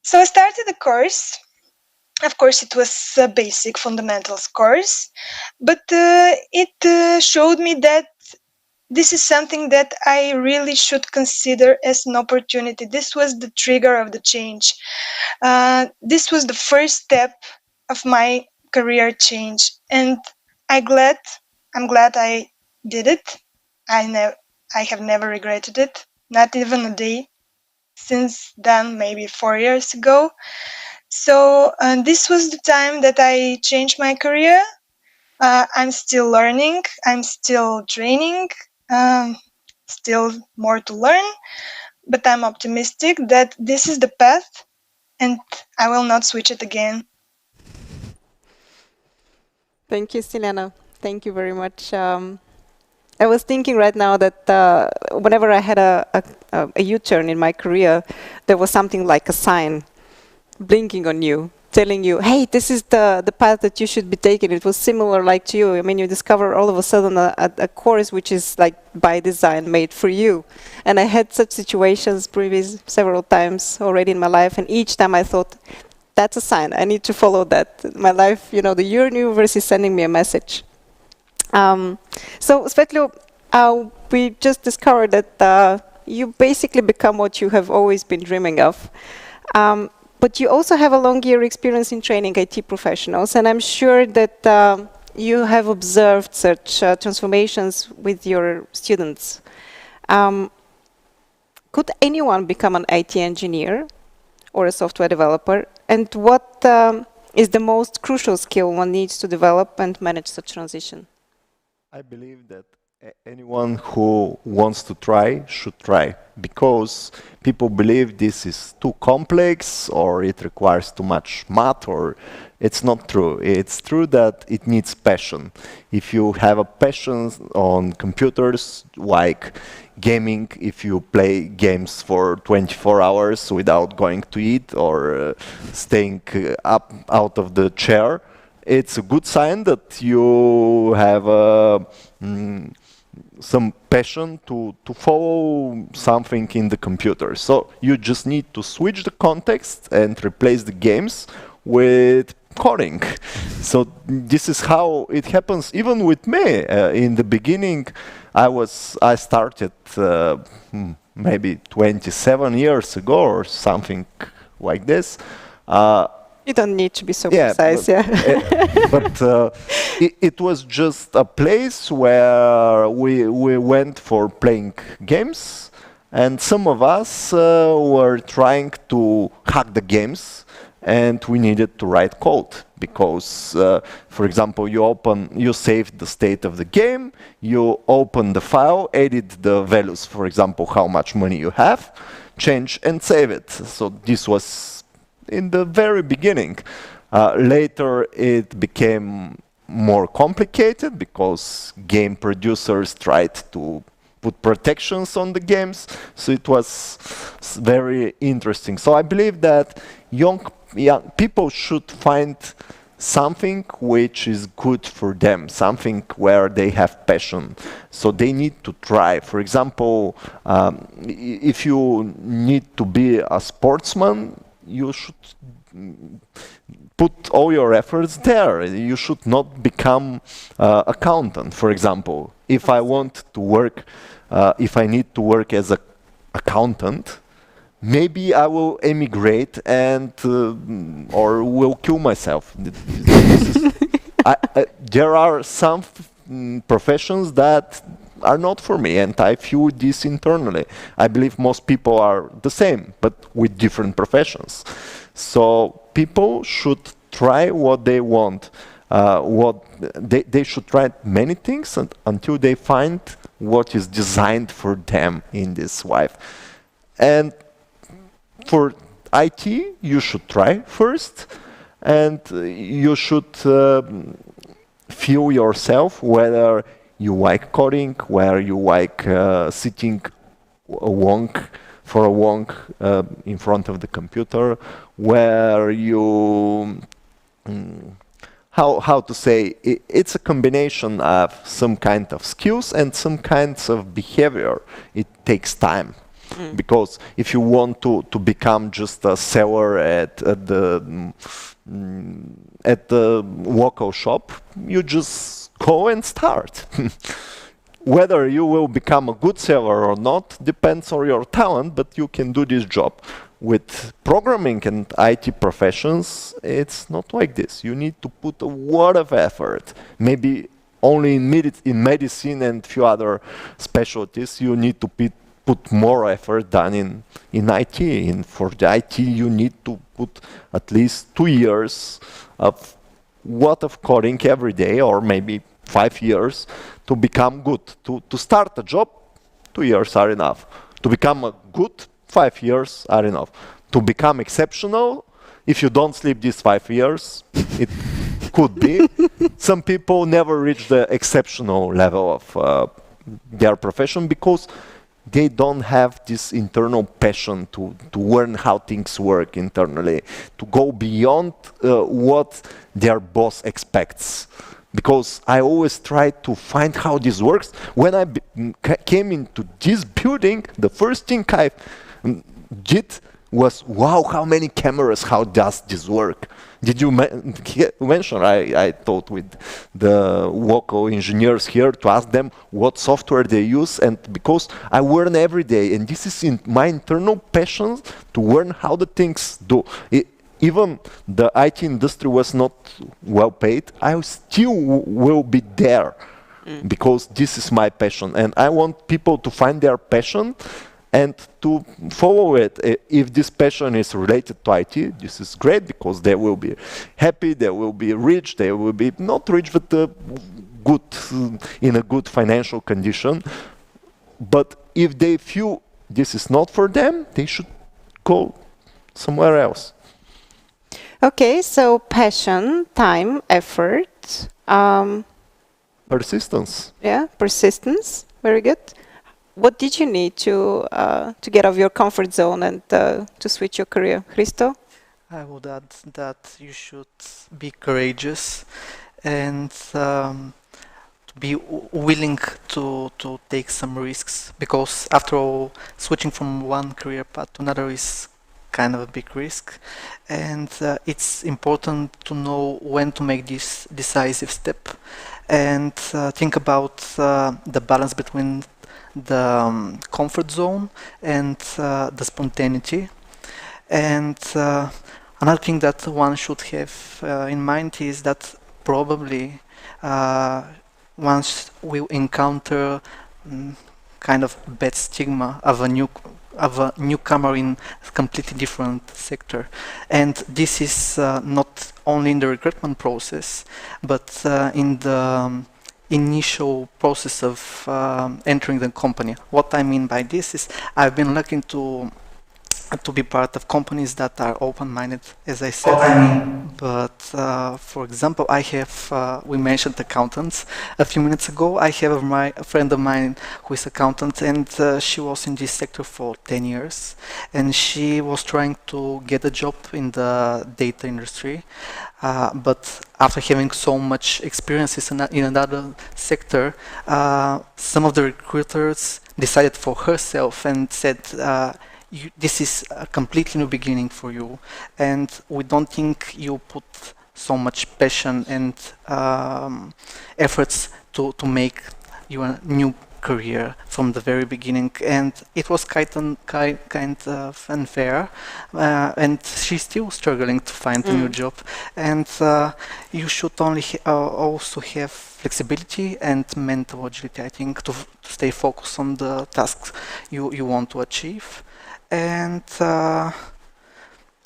So I started the course, Of course, it was a basic fundamentals course, but it showed me that this is something that I really should consider as an opportunity. This was the trigger of the change. This was the first step of my career change, and I'm glad. I'm glad I did it. I have never regretted it, not even a day since then, maybe 4 years ago. So this was the time that I changed my career. I'm still learning. I'm still training. Um, Still more to learn, but I'm optimistic that this is the path and I will not switch it again. Thank you, Silena. Thank you very much. I was thinking right now that whenever I had a U-turn in my career, there was something like a sign blinking on you, telling you, hey, this is the path that you should be taking. It was similar like to you. I mean, you discover all of a sudden a course which is like by design made for you. And I had such situations previous several times already in my life, and each time I thought, that's a sign, I need to follow that. My life, you know, the universe is sending me a message. So, Svetlo, we just discovered that you basically become what you have always been dreaming of. But you also have a long year experience in training IT professionals, and I'm sure that you have observed such transformations with your students. Could anyone become an IT engineer or a software developer? And what is the most crucial skill one needs to develop and manage such transition? I believe that anyone who wants to try should try, because people believe this is too complex or it requires too much math, or it's not true. It's true that it needs passion. If you have a passion on computers, like gaming, if you play games for 24 hours without going to eat or staying up out of the chair, it's a good sign that you have some passion to follow something in the computer. So you just need to switch the context and replace the games with coding. So this is how it happens even with me. In the beginning, I started maybe 27 years ago or something like this. You don't need to be so precise, yeah. But it was just a place where we went for playing games, and some of us were trying to hack the games, and we needed to write code because, for example, you save the state of the game, you open the file, edit the values, for example, how much money you have, change and save it. So this was in the very beginning. Later it became more complicated because game producers tried to put protections on the games, so it was very interesting. So I believe that young people should find something which is good for them, something where they have passion. So they need to try. For example, if you need to be a sportsman, you should put all your efforts there. You should not become accountant, for example. If I want to work, if I need to work as an accountant, maybe I will emigrate and or will kill myself. There are some professions that are not for me, and I feel this internally. I believe most people are the same, but with different professions. So people should try what they want. They should try many things until they find what is designed for them in this life. And for IT, you should try first, and you should feel yourself whether you like coding, where you like sitting for a long in front of the computer, where you how to say it's a combination of some kind of skills and some kinds of behavior. It takes time. Because if you want to become just a seller at the local shop, you just go and start. Whether you will become a good seller or not depends on your talent, but you can do this job. With programming and IT professions, it's not like this. You need to put a lot of effort. Maybe only in medicine and few other specialties, you need to put more effort than in IT. And for the IT, you need to put at least 2 years of lot of coding every day, or maybe 5 years to become good. To start a job, 2 years are enough. To become a good, 5 years are enough. To become exceptional, if you don't sleep these 5 years, it could be. Some people never reach the exceptional level of their profession because they don't have this internal passion to learn how things work internally, to go beyond what their boss expects. Because I always try to find how this works. When I came into this building, the first thing I did was, wow, how many cameras, how does this work? Did you mention, I talked with the local engineers here to ask them what software they use, and because I learn every day, and this is in my internal passion to learn how the things do. Even the IT industry was not well paid, I still will be there because this is my passion. And I want people to find their passion and to follow it. If this passion is related to IT, this is great because they will be happy, they will be rich, they will be not rich, but good, in a good financial condition. But if they feel this is not for them, they should go somewhere else. Okay, so passion, time, effort. Persistence. Yeah, persistence. Very good. What did you need to get out of your comfort zone and to switch your career, Hristo? I would add that you should be courageous and to be willing to take some risks, because after all, switching from one career path to another is kind of a big risk, and it's important to know when to make this decisive step and think about the balance between the comfort zone and the spontaneity. And another thing that one should have in mind is that probably once we encounter kind of bad stigma of a newcomer in a completely different sector, and this is not only in the recruitment process, but in the initial process of entering the company. What I mean by this is I've been lucky to be part of companies that are open-minded, as I said. But for example, I have, we mentioned accountants a few minutes ago. I have a friend of mine who is accountant, and she was in this sector for 10 years, and she was trying to get a job in the data industry. But after having so much experiences in another sector, some of the recruiters decided for herself and said, this is a completely new beginning for you, and we don't think you put so much passion and efforts to make your new career from the very beginning. And it was kind of unfair, and she's still struggling to find a new job. And you should only also have flexibility and mental agility, I think, to stay focused on the tasks you want to achieve. And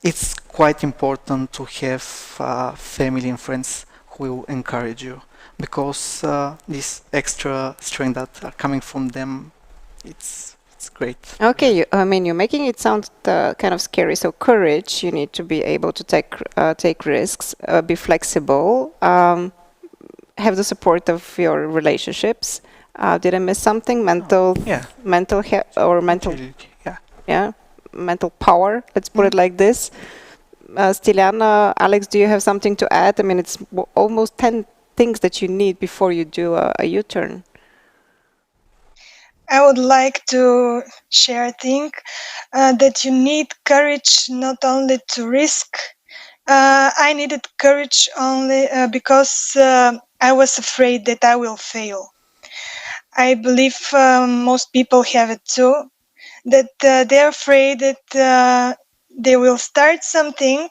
it's quite important to have family and friends who will encourage you, because this extra strength that are coming from them, it's great. Okay, I mean, you're making it sound kind of scary. So courage, you need to be able to take risks, be flexible, have the support of your relationships. Did I miss something? Mental health or mental... Agility, mental power, let's put it like this. Stiliana, Alex, do you have something to add? I mean, it's almost 10 things that you need before you do a U-turn. I would like to share a thing that you need courage not only to risk. I needed courage only because I was afraid that I will fail. I believe most people have it too, that they're afraid that they will start something,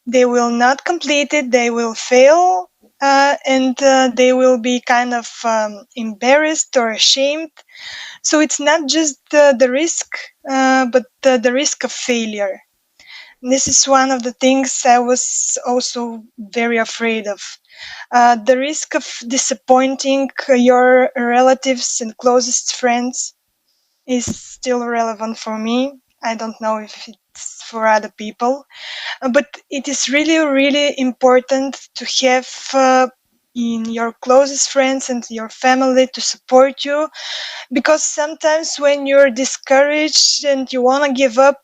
they will not complete it, they will fail, and they will be kind of embarrassed or ashamed. So it's not just the risk, but the risk of failure. This is one of the things I was also very afraid of. The risk of disappointing your relatives and closest friends is still relevant for me. I don't know if it's for other people, but it is really, really important to have in your closest friends and your family to support you, because sometimes when you're discouraged and you want to give up,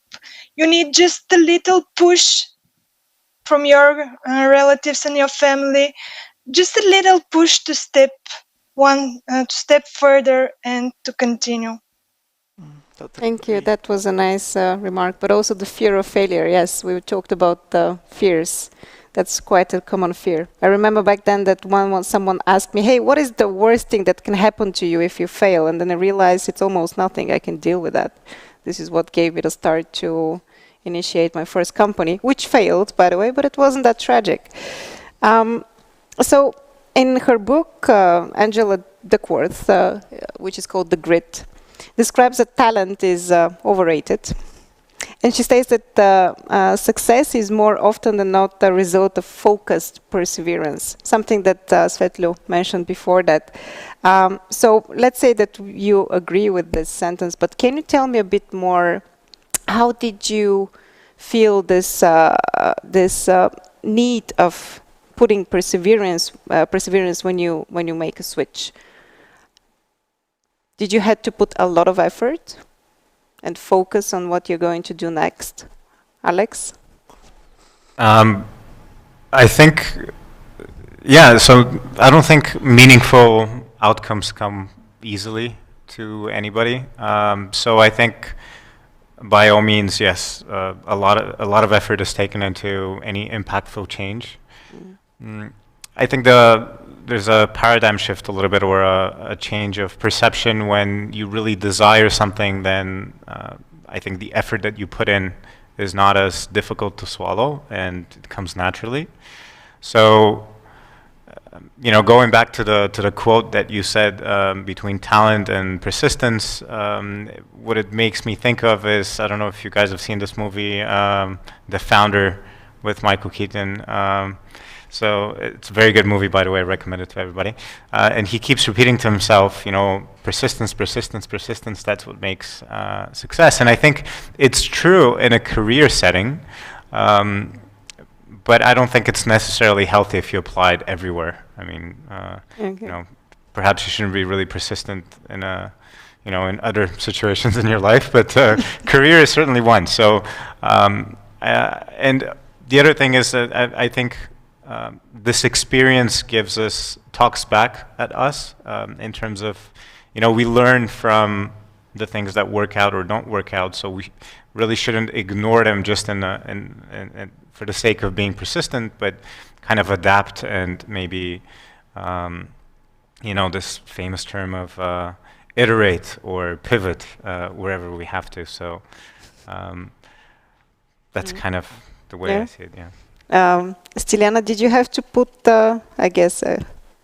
you need just a little push from your relatives and your family, just a little push to step further and to continue. Totally Thank you. agree. That was a nice remark. But also the fear of failure. Yes, we talked about the fears. That's quite a common fear. I remember back then that someone asked me, "Hey, what is the worst thing that can happen to you if you fail?" And then I realized it's almost nothing. I can deal with that. This is what gave me the start to initiate my first company, which failed, by the way, but it wasn't that tragic. So in her book, Angela Duckworth, which is called The Grit, describes that talent is overrated. And she states that success is more often than not the result of focused perseverance, something that Svetlo mentioned before that. So let's say that you agree with this sentence, but can you tell me a bit more, how did you feel this need of putting perseverance when you make a switch? Did you had to put a lot of effort and focus on what you're going to do next? Alex? I think, yeah, so I don't think meaningful outcomes come easily to anybody. So I think by all means, yes, a lot of effort is taken into any impactful change. I think there's a paradigm shift a little bit, or a change of perception. When you really desire something, then I think the effort that you put in is not as difficult to swallow, and it comes naturally. So, going back to the quote that you said, between talent and persistence, what it makes me think of is, I don't know if you guys have seen this movie, The Founder, with Michael Keaton. So it's a very good movie, by the way. I recommend it to everybody. And he keeps repeating to himself, persistence, persistence, persistence. That's what makes success. And I think it's true in a career setting, but I don't think it's necessarily healthy if you apply it everywhere. I mean, Okay. perhaps you shouldn't be really persistent in in other situations in your life, but career is certainly one. So, and the other thing is that I think this experience talks back at us, in terms of, we learn from the things that work out or don't work out, so we really shouldn't ignore them just for the sake of being persistent, but kind of adapt and maybe, this famous term of iterate or pivot wherever we have to. So that's kind of the way I see it, yeah. Stiliana, did you have to put,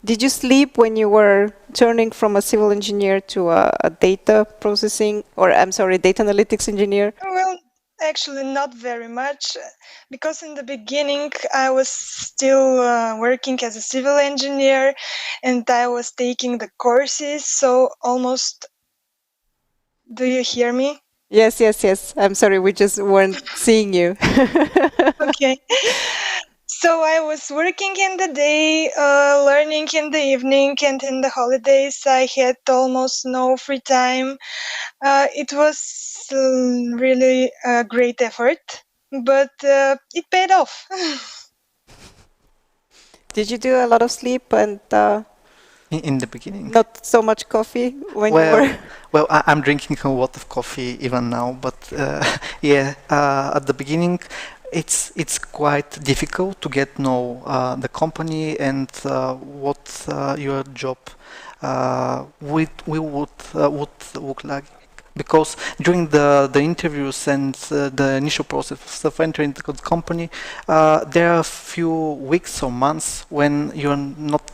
did you sleep when you were turning from a civil engineer to a data processing, or I'm sorry, data analytics engineer? Well, actually, not very much, because in the beginning I was still working as a civil engineer, and I was taking the courses, so almost. Do you hear me? Yes, yes, yes. I'm sorry, we just weren't seeing you. Okay. So I was working in the day, learning in the evening, and in the holidays I had almost no free time. It was really a great effort, but it paid off. Did you do a lot of sleep and In the beginning. Not so much coffee when you were. Well, I'm drinking a lot of coffee even now, but yeah, at the beginning, it's quite difficult to get know the company and what your job would look like. Because during the interviews and the initial process of entering the company, there are a few weeks or months when you're not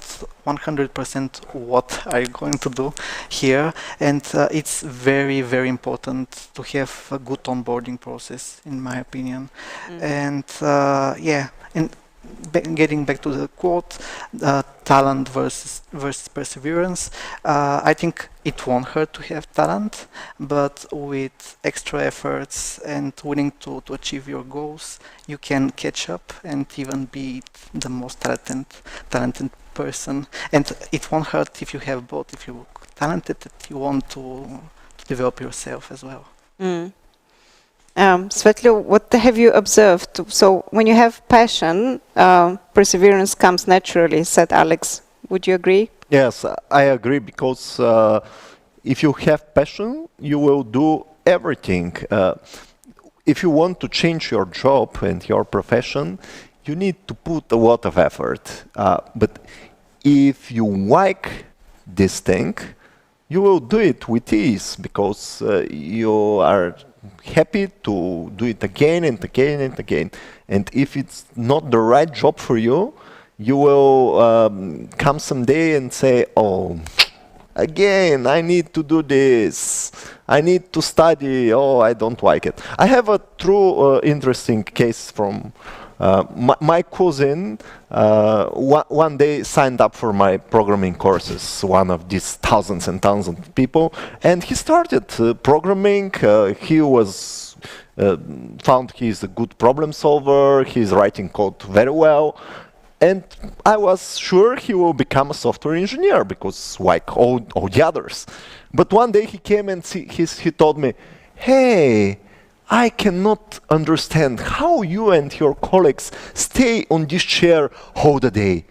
100% what are you going to do here, and it's very, very important to have a good onboarding process, in my opinion. And yeah, and getting back to the quote, talent versus perseverance, I think it won't hurt to have talent, but with extra efforts and willing to achieve your goals, you can catch up and even be the most talented person. And it won't hurt if you have both. If you're talented, you want to develop yourself as well. Svetlo, what have you observed? So when you have passion, perseverance comes naturally, said Alex. Would you agree? Yes, I agree, because if you have passion, you will do everything. If you want to change your job and your profession, you need to put a lot of effort. But if you like this thing, you will do it with ease, because you are happy to do it again and again and again. And if it's not the right job for you, you will come someday and say, oh, again, I need to do this. I need to study. Oh, I don't like it. I have a true interesting case from my cousin. One day signed up for my programming courses, one of these thousands and thousands of people, and he started programming. He was found he's a good problem solver. He's writing code very well. And I was sure he will become a software engineer, because like all the others. But one day he came and he told me, hey, I cannot understand how you and your colleagues stay on this chair all the day.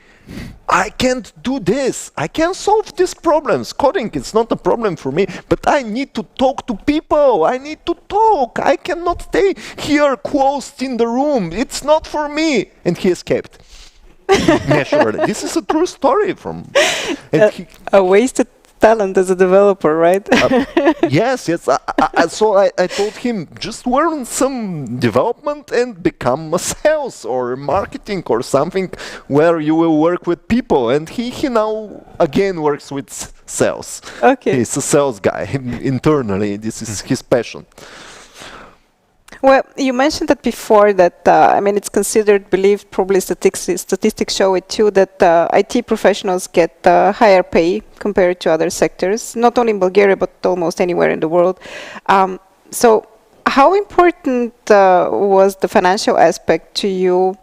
I can't do this. I can't solve these problems. Coding is not a problem for me, but I need to talk to people. I need to talk. I cannot stay here closed in the room. It's not for me. And he escaped. Naturally. This is a true story from... A wasted talent as a developer, right? Yes. So I told him, just learn some development and become a sales or marketing or something where you will work with people. And he now again works with sales. Okay. He's a sales guy internally. This is his passion. Well, you mentioned that before, that I mean, it's considered, believed, probably statistics show it too, that IT professionals get higher pay compared to other sectors, not only in Bulgaria, but almost anywhere in the world. So how important was the financial aspect to you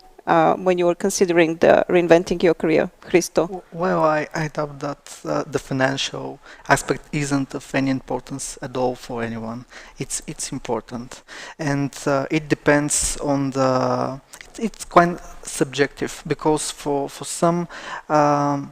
when you were considering reinventing your career, Hristo? Well, I doubt that the financial aspect isn't of any importance at all for anyone. It's important, and it depends on the. It's quite subjective, because for some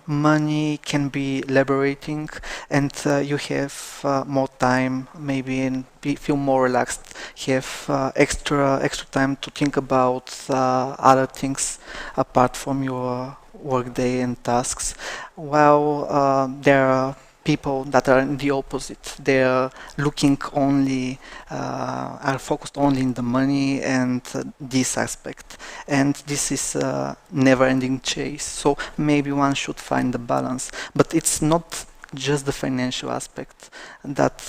money can be liberating, and you have more time, maybe, and feel more relaxed, have extra time to think about other things apart from your workday and tasks. While there are people that are in the opposite. They are looking only, are focused only in the money and this aspect. And this is a never-ending chase. So maybe one should find the balance. But it's not just the financial aspect that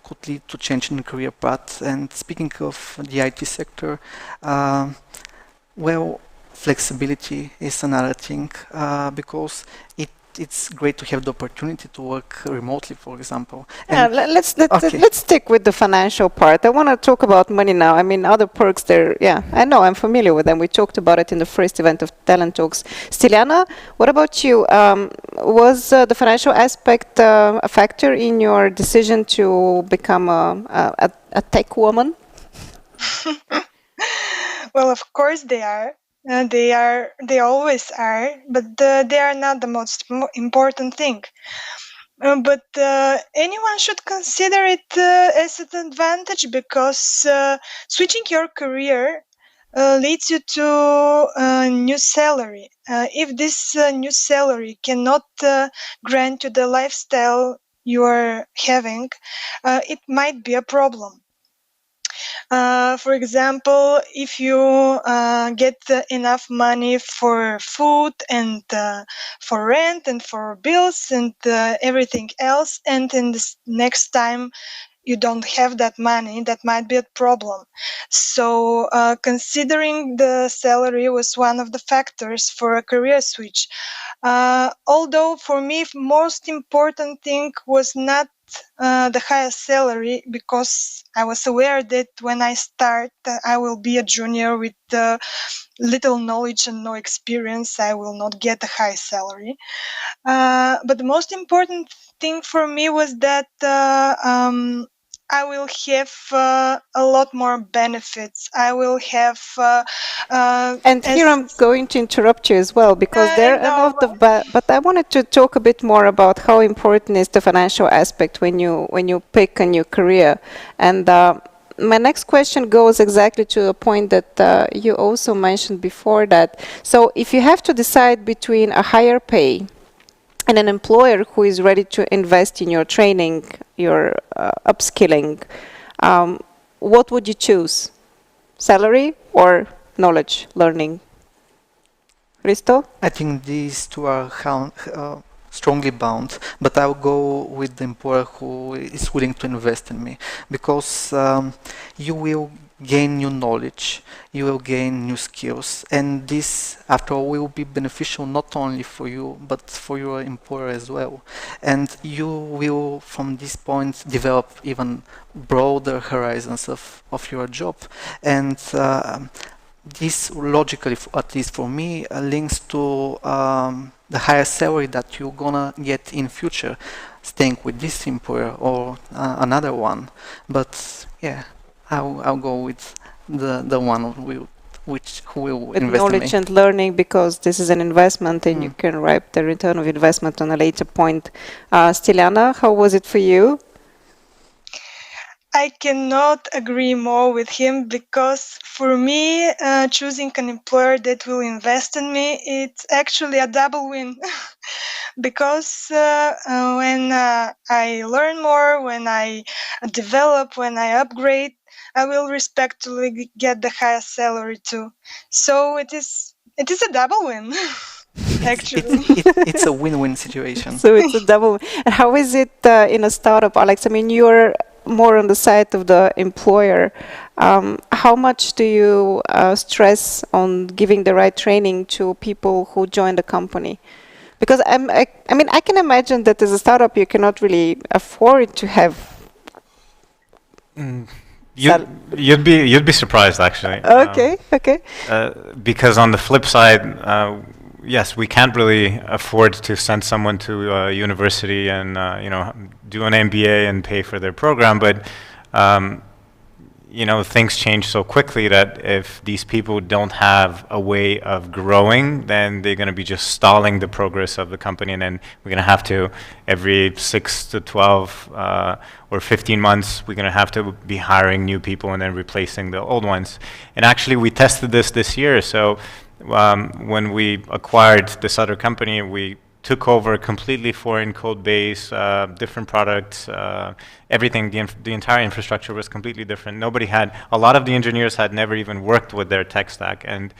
could lead to change in career path. And speaking of the IT sector, well, flexibility is another thing, because it's great to have the opportunity to work remotely, for example. Yeah, let's stick with the financial part. I want to talk about money now. I mean, other perks there. Yeah, I know, I'm familiar with them. We talked about it in the first event of Talent Talks. Stiliana, what about you? Was the financial aspect a factor in your decision to become a tech woman? Well, of course they are. They always are, but they are not the most important thing. But anyone should consider it as an advantage, because switching your career leads you to a new salary. If this new salary cannot grant you the lifestyle you are having, it might be a problem. For example, if you get enough money for food and for rent and for bills and everything else, and in this next time you don't have that money, that might be a problem. So considering the salary was one of the factors for a career switch. Although for me, most important thing was not the highest salary, because I was aware that when I start, I will be a junior with little knowledge and no experience. I will not get a high salary. But the most important thing for me was that I will have a lot more benefits. I will have And here I'm going to interrupt you as well, because there are a lot of, but I wanted to talk a bit more about how important is the financial aspect when you pick a new career. And my next question goes exactly to a point that you also mentioned before that. So if you have to decide between a higher pay and an employer who is ready to invest in your training, your upskilling, what would you choose? Salary or knowledge, learning? Hristo? I think these two are strongly bound, but I'll go with the employer who is willing to invest in me, because you will gain new knowledge, you will gain new skills, and this, after all, will be beneficial not only for you, but for your employer as well. And you will, from this point, develop even broader horizons of your job. And this logically, at least for me, links to the higher salary that you're gonna get in future, staying with this employer or another one. But yeah, I'll go with the one who will With invest in me. knowledge and learning, because this is an investment and you can reap the return of investment on a later point. Stiliana, how was it for you? I cannot agree more with him, because for me, choosing an employer that will invest in me, it's actually a double win. Because when I learn more, when I develop, when I upgrade, I will respectively get the highest salary too. So it is a double win. Actually. It's a win-win situation. So it's a double. And how is it in a startup, Alex? I mean, you're more on the side of the employer. How much do you stress on giving the right training to people who join the company? Because I mean, I can imagine that as a startup, you cannot really afford to have. You'd be surprised, actually. Okay, okay. Because on the flip side, yes, we can't really afford to send someone to a university and do an MBA and pay for their program. But things change so quickly that if these people don't have a way of growing, then they're going to be just stalling the progress of the company, and then we're going to have to, every 6 to 12 or 15 months, we're going to have to be hiring new people and then replacing the old ones. And actually, we tested this year. So when we acquired this other company, we took over a completely foreign code base, different products, everything. The entire infrastructure was completely different. A lot of the engineers had never even worked with their tech stack, and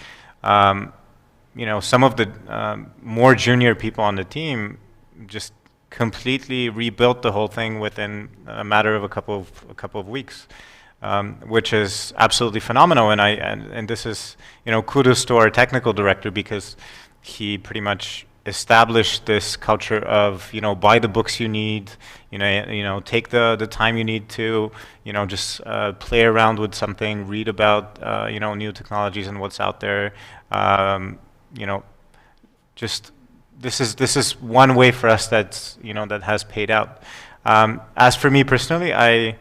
some of the more junior people on the team just completely rebuilt the whole thing within a matter of a couple of weeks. Which is absolutely phenomenal, and this is kudos to our technical director, because he pretty much established this culture of buy the books you need, take the time you need to just play around with something, read about new technologies and what's out there. Just this is one way for us that's that has paid out. As for me personally, I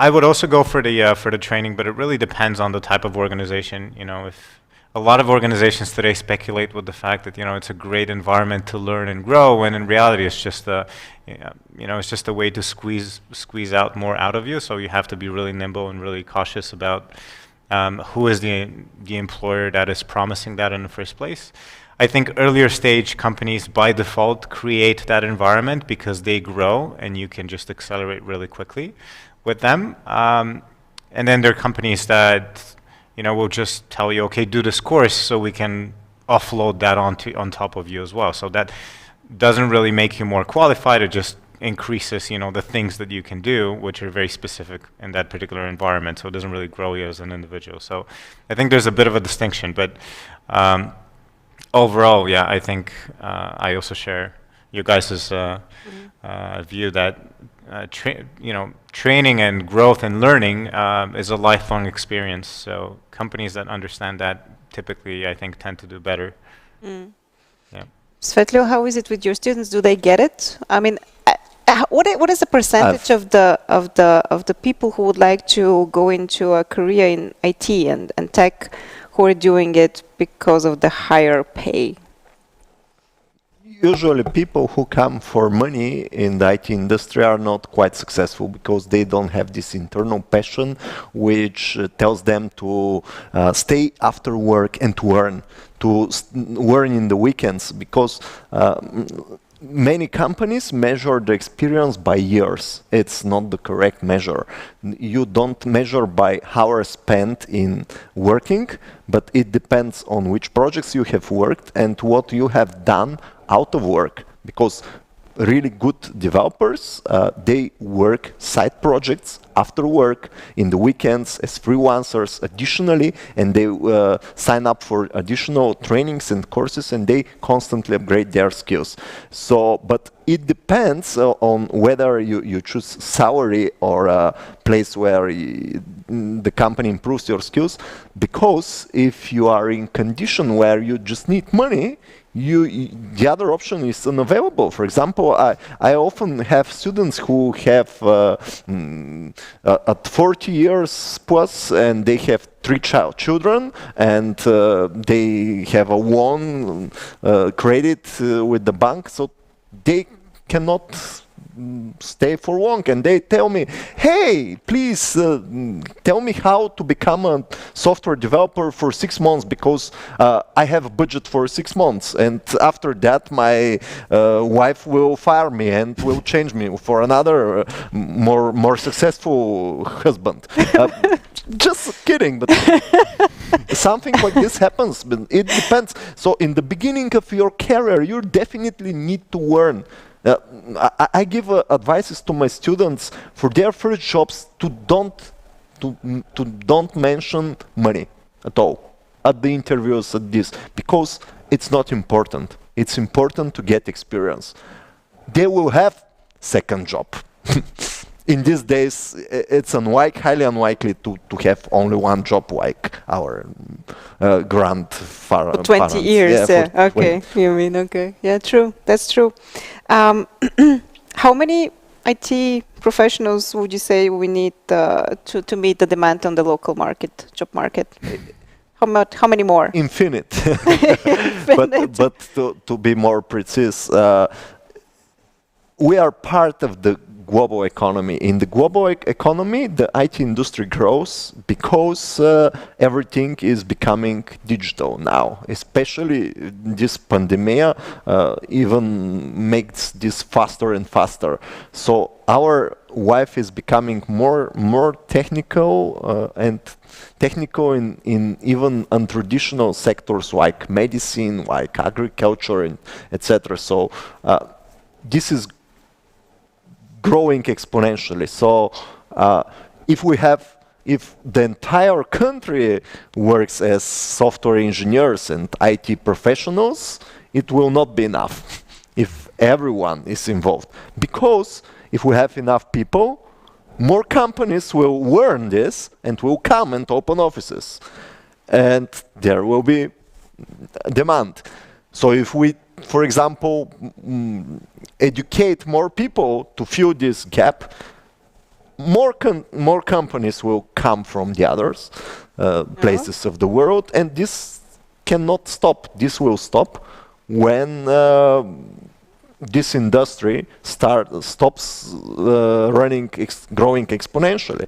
would also go for the training, but it really depends on the type of organization. If a lot of organizations today speculate with the fact that, you know, it's a great environment to learn and grow, when in reality it's just a, you know, it's just a way to squeeze out more out of you. So you have to be really nimble and really cautious about who is the employer that is promising that in the first place. I think earlier stage companies by default create that environment because they grow and you can just accelerate really quickly with them. And then there are companies that, you know, will just tell you, okay, do this course so we can offload that on top of you as well. So that doesn't really make you more qualified. It just increases, you know, the things that you can do, which are very specific in that particular environment. So it doesn't really grow you as an individual. So I think there's a bit of a distinction, but overall, yeah, I think I also share you guys' view that you know, training and growth and learning is a lifelong experience. So companies that understand that typically, I think, tend to do better. Yeah. Svetlio, how is it with your students? Do they get it? I mean, what is the percentage of the people who would like to go into a career in IT and tech who are doing it because of the higher pay? Usually people who come for money in the IT industry are not quite successful because they don't have this internal passion which tells them to stay after work and to earn in the weekends, because many companies measure the experience by years. It's not the correct measure. You don't measure by hours spent in working, but it depends on which projects you have worked and what you have done out of work, because really good developers, they work side projects after work in the weekends as freelancers additionally, and they sign up for additional trainings and courses, and they constantly upgrade their skills. So, but it depends on whether you choose salary or a place where the company improves your skills, because if you are in condition where you just need money, the other option is unavailable. For example, I often have students who have at 40 years plus, and they have 3 children, and they have a loan credit with the bank, so they cannot stay for long, and they tell me, hey, please tell me how to become a software developer for 6 months, because I have a budget for 6 months, and after that my wife will fire me and will change me for another more successful husband. Just kidding, but something like this happens, but it depends. So in the beginning of your career, you definitely need to learn. I give advices to my students for their first jobs to don't mention money at all at the interviews at this, because it's not important. It's important to get experience. They will have second job. In these days, it's highly unlikely to have only one job like our grandfather. 20 years, yeah. Okay, you mean, okay. Yeah, true. That's true. How many IT professionals would you say we need to meet the demand on the local market, job market? How many more? Infinite. But to be more precise, we are part of the global economy. In the global economy, the IT industry grows because everything is becoming digital now. Especially this pandemic even makes this faster and faster. So our life is becoming more technical and technical in even untraditional sectors like medicine, like agriculture, and etc. So this is growing exponentially. So if the entire country works as software engineers and IT professionals, it will not be enough if everyone is involved. Because if we have enough people, more companies will learn this and will come and open offices. And there will be demand. So if we, for example, educate more people to fill this gap, more companies will come from the others places of the world, and this cannot stop. This will stop when this industry stops growing exponentially.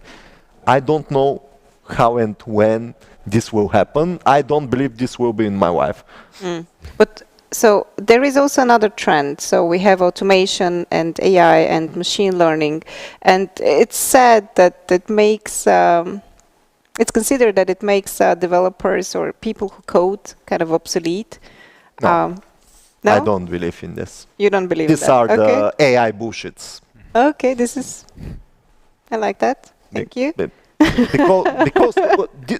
I don't know how and when this will happen. I don't believe this will be in my life. But so there is also another trend. So we have automation and AI and machine learning, and it's said that it makes it's considered that it makes developers or people who code kind of obsolete. No. No? I don't believe in this. You don't believe These that? are Okay. the AI bullshits. Okay, I like that. Thank you. Because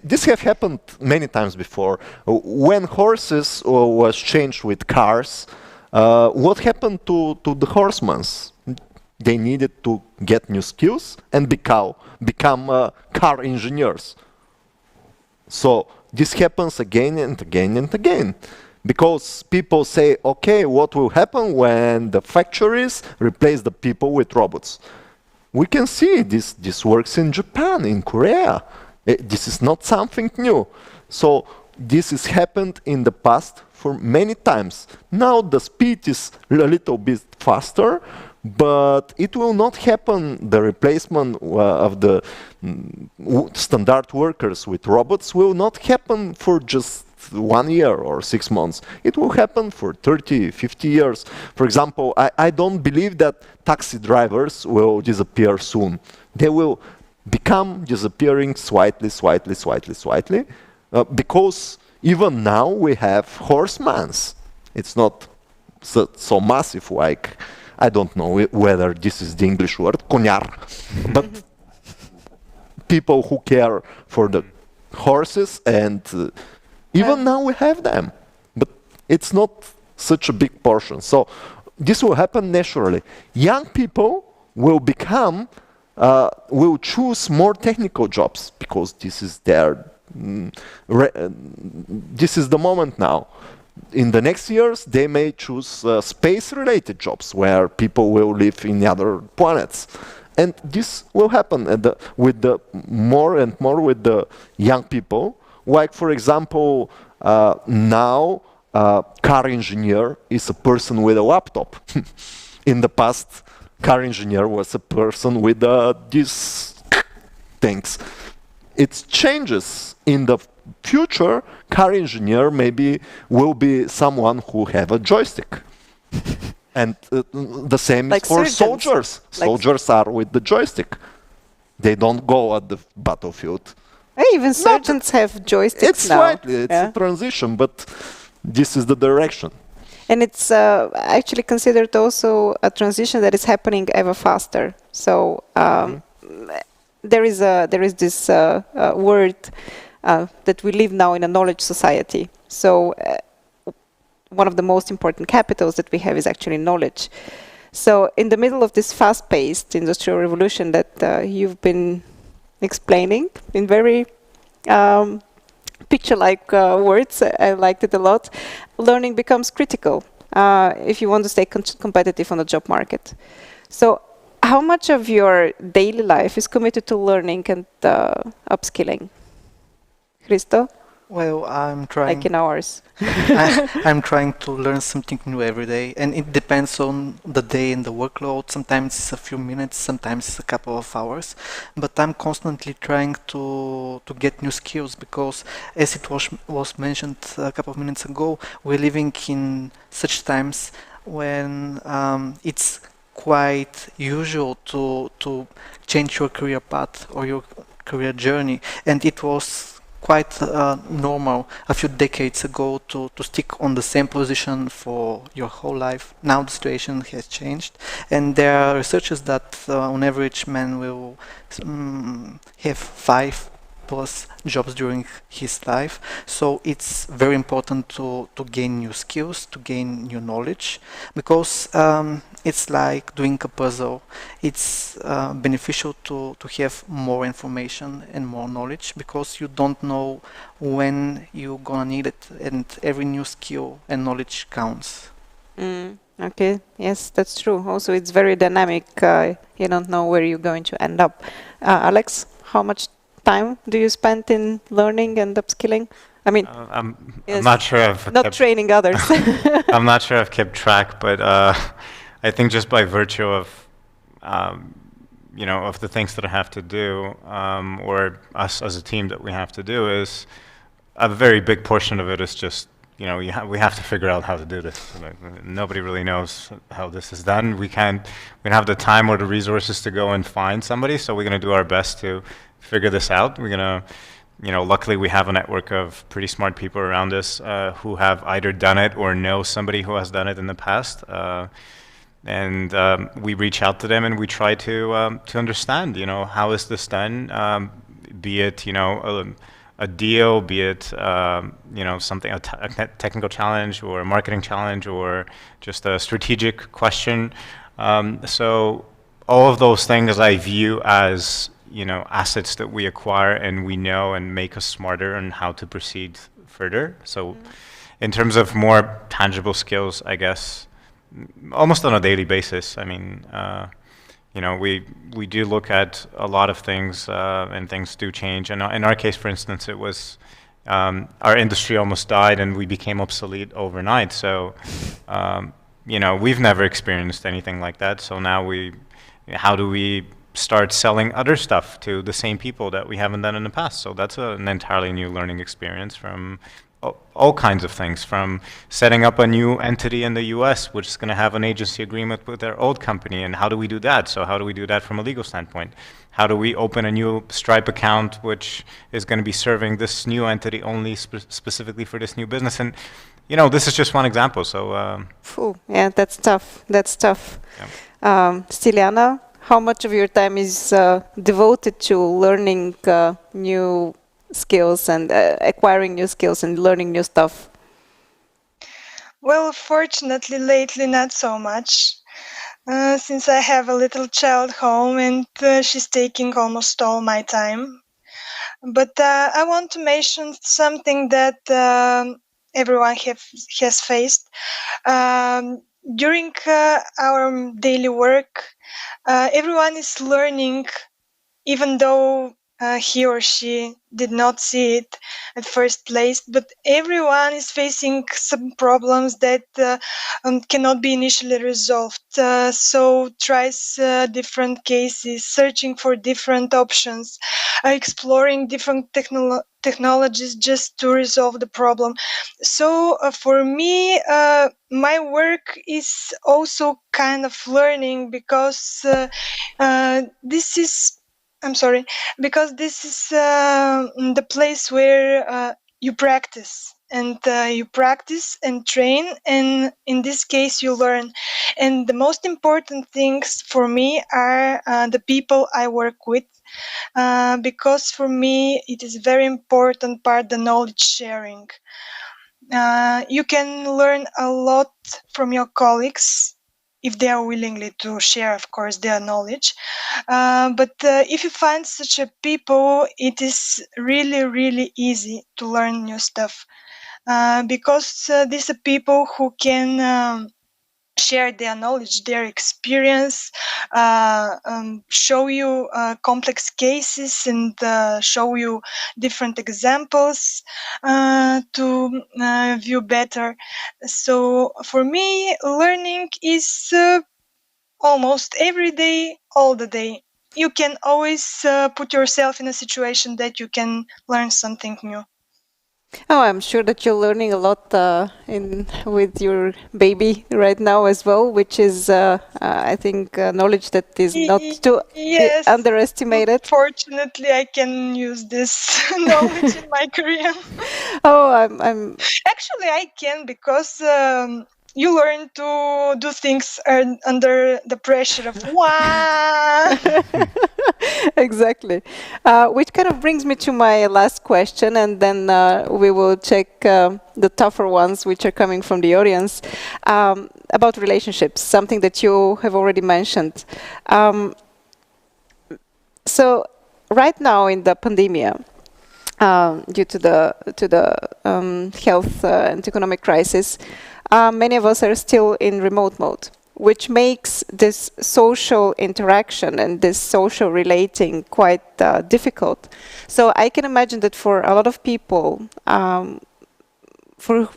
this have happened many times before. When horses was changed with cars, what happened to the horsemen? They needed to get new skills and become car engineers. So this happens again and again and again. Because people say, okay, what will happen when the factories replace the people with robots? We can see this works in Japan, in Korea. This is not something new. So this has happened in the past for many times. Now the speed is a little bit faster, but it will not happen. The replacement of the standard workers with robots will not happen for just 1 year or 6 months. It will happen for 30, 50 years. For example, I don't believe that taxi drivers will disappear soon. They will become disappearing slightly, because even now we have horsemen. It's not so massive like, I don't know whether this is the English word, konyar, but people who care for the horses, and even now we have them, but it's not such a big portion. So this will happen naturally. Young people will will choose more technical jobs because this is this is the moment now. In the next years, they may choose space-related jobs where people will live in other planets. And this will happen with the more and more with the young people. Like, for example, now car engineer is a person with a laptop. In the past, car engineer was a person with these things. It changes. In the future, car engineer maybe will be someone who have a joystick. And the same Like is for surgeons. soldiers. Soldiers are with the joystick. They don't go at the battlefield. Even surgeons have joysticks It's now. slightly, it's a transition, but this is the direction. And it's actually considered also a transition that is happening ever faster. So there is this word that we live now in a knowledge society. So one of the most important capitals that we have is actually knowledge. So in the middle of this fast-paced industrial revolution that you've been explaining in very picture-like words, I liked it a lot, learning becomes critical if you want to stay competitive on the job market. So how much of your daily life is committed to learning and upskilling? Hristo? Well, I'm trying. Like in hours. I'm trying to learn something new every day, and it depends on the day and the workload. Sometimes it's a few minutes, sometimes it's a couple of hours, but I'm constantly trying to get new skills because, as it was mentioned a couple of minutes ago, we're living in such times when it's quite usual to change your career path or your career journey, and it was quite normal a few decades ago to stick on the same position for your whole life. Now the situation has changed, and there are researchers that on average man will have 5+ jobs during his life. So it's very important to gain new skills, to gain new knowledge, because it's like doing a puzzle. It's beneficial to have more information and more knowledge because you don't know when you're gonna need it, and every new skill and knowledge counts. Okay, yes, that's true. Also, it's very dynamic. You don't know where you're going to end up. Alex, how much time do you spend in learning and upskilling? I mean, I'm yes, not sure I've not kept, training others. I'm not sure I've kept track, but I think just by virtue of of the things that I have to do, or us as a team that we have to do, is a very big portion of it is just, we have to figure out how to do this. Nobody really knows how this is done. We don't have the time or the resources to go and find somebody, so we're going to do our best to figure this out. We're going to, luckily we have a network of pretty smart people around us who have either done it or know somebody who has done it in the past. And we reach out to them and we try to understand, how is this done? Be it, a deal, be it something, a technical challenge or a marketing challenge or just a strategic question. So all of those things I view as assets that we acquire and we know and make us smarter on how to proceed further. So in terms of more tangible skills, I guess, almost on a daily basis. I mean, we do look at a lot of things, and things do change. And in our case, for instance, it was our industry almost died, and we became obsolete overnight. So, we've never experienced anything like that. So now how do we start selling other stuff to the same people that we haven't done in the past? So that's an entirely new learning experience from all kinds of things, from setting up a new entity in the US, which is going to have an agency agreement with their old company, and how do we do that? So how do we do that from a legal standpoint? How do we open a new Stripe account, which is going to be serving this new entity only specifically for this new business? And, this is just one example. So, yeah, that's tough. That's tough. Yeah. Stiliana, how much of your time is devoted to learning new skills and acquiring new skills and learning new stuff? Well, fortunately, lately not so much, since I have a little child home and she's taking almost all my time. But I want to mention something that everyone has faced. During our daily work, everyone is learning, even though he or she did not see it at first place, but everyone is facing some problems that cannot be initially resolved. So tries different cases, searching for different options, exploring different technologies just to resolve the problem. So for me, my work is also kind of learning, because this is because this is the place where you practice and train, and in this case you learn. And the most important things for me are the people I work with, because for me it is very important part, the knowledge sharing. You can learn a lot from your colleagues if they are willingly to share, of course, their knowledge. But if you find such a people, it is really, really easy to learn new stuff, because these are people who can share their knowledge, their experience, show you complex cases, and show you different examples to view better. So for me, learning is almost every day, all the day. You can always put yourself in a situation that you can learn something new. Oh, I'm sure that you're learning a lot with your baby right now as well, which is, I think, knowledge that is not to be underestimated. Fortunately, I can use this knowledge in my career. Oh, I'm actually I can, because you learn to do things under the pressure of wow. Exactly. Which kind of brings me to my last question, and then we will check the tougher ones which are coming from the audience, about relationships, something that you have already mentioned. So right now in the pandemic, due to the health and economic crisis, many of us are still in remote mode. which makes this social interaction and this social relating quite difficult. So I can imagine that for a lot of people, for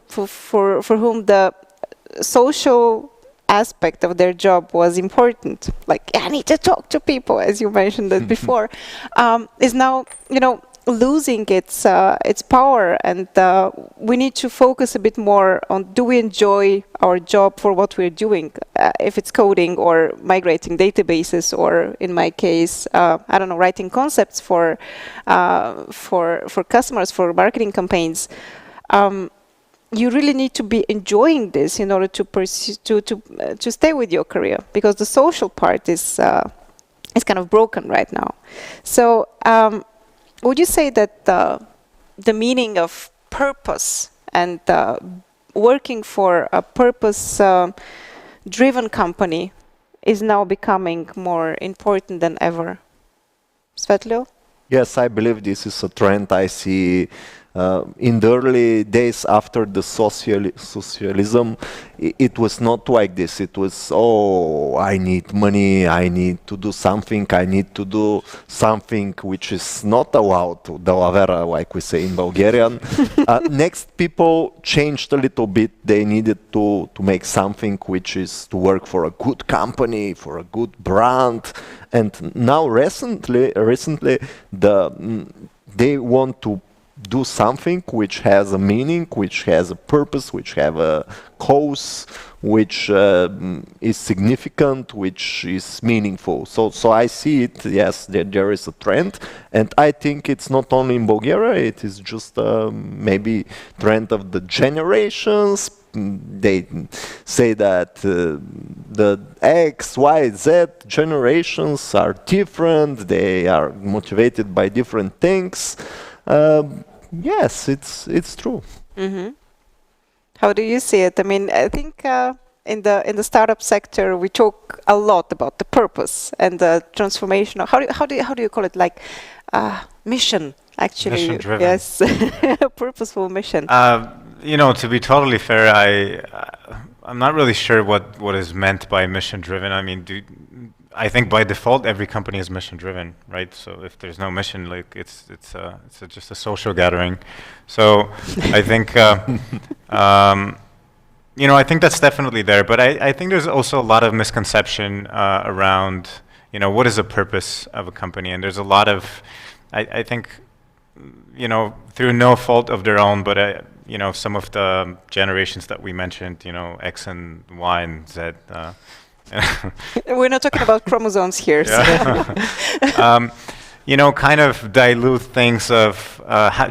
whom the social aspect of their job was important, like I need to talk to people, as you mentioned that before, is now, losing its power, and we need to focus a bit more on, do we enjoy our job for what we're doing, if it's coding or migrating databases, or in my case, I don't know, writing concepts for customers, for marketing campaigns. You really need to be enjoying this in order to pursue to stay with your career, because the social part is kind of broken right now. So would you say that the meaning of purpose and working for a purpose-driven company is now becoming more important than ever? Svetlio? Yes, I believe this is a trend I see in the early days after the socialism. It was not like this. It was, oh, I need money, I need to do something, I need to do something which is not allowed, de la vera, like we say in Bulgarian. Next, people changed a little bit. They needed to make something which is to work for a good company, for a good brand. And now recently, they want to do something which has a meaning, which has a purpose, which have a cause, which is significant, which is meaningful. So I see it, yes, there is a trend, and I think it's not only in Bulgaria, it is just maybe trend of the generations. They say that the X, Y, Z generations are different, they are motivated by different things. Yes, it's true. Mm-hmm. How do you see it? I mean, I think in the startup sector we talk a lot about the purpose and the transformation. How do you call it? Like mission, actually. Mission driven. Yes, purposeful mission. To be totally fair, I'm not really sure what is meant by mission driven. I mean, I think by default every company is mission driven, right? So if there's no mission, like it's just a social gathering. So I think I think that's definitely there. But I think there's also a lot of misconception around what is the purpose of a company, and there's a lot of I think through no fault of their own, but some of the generations that we mentioned, X and Y and Z. We're not talking about chromosomes here. Yeah. Kind of dilute things of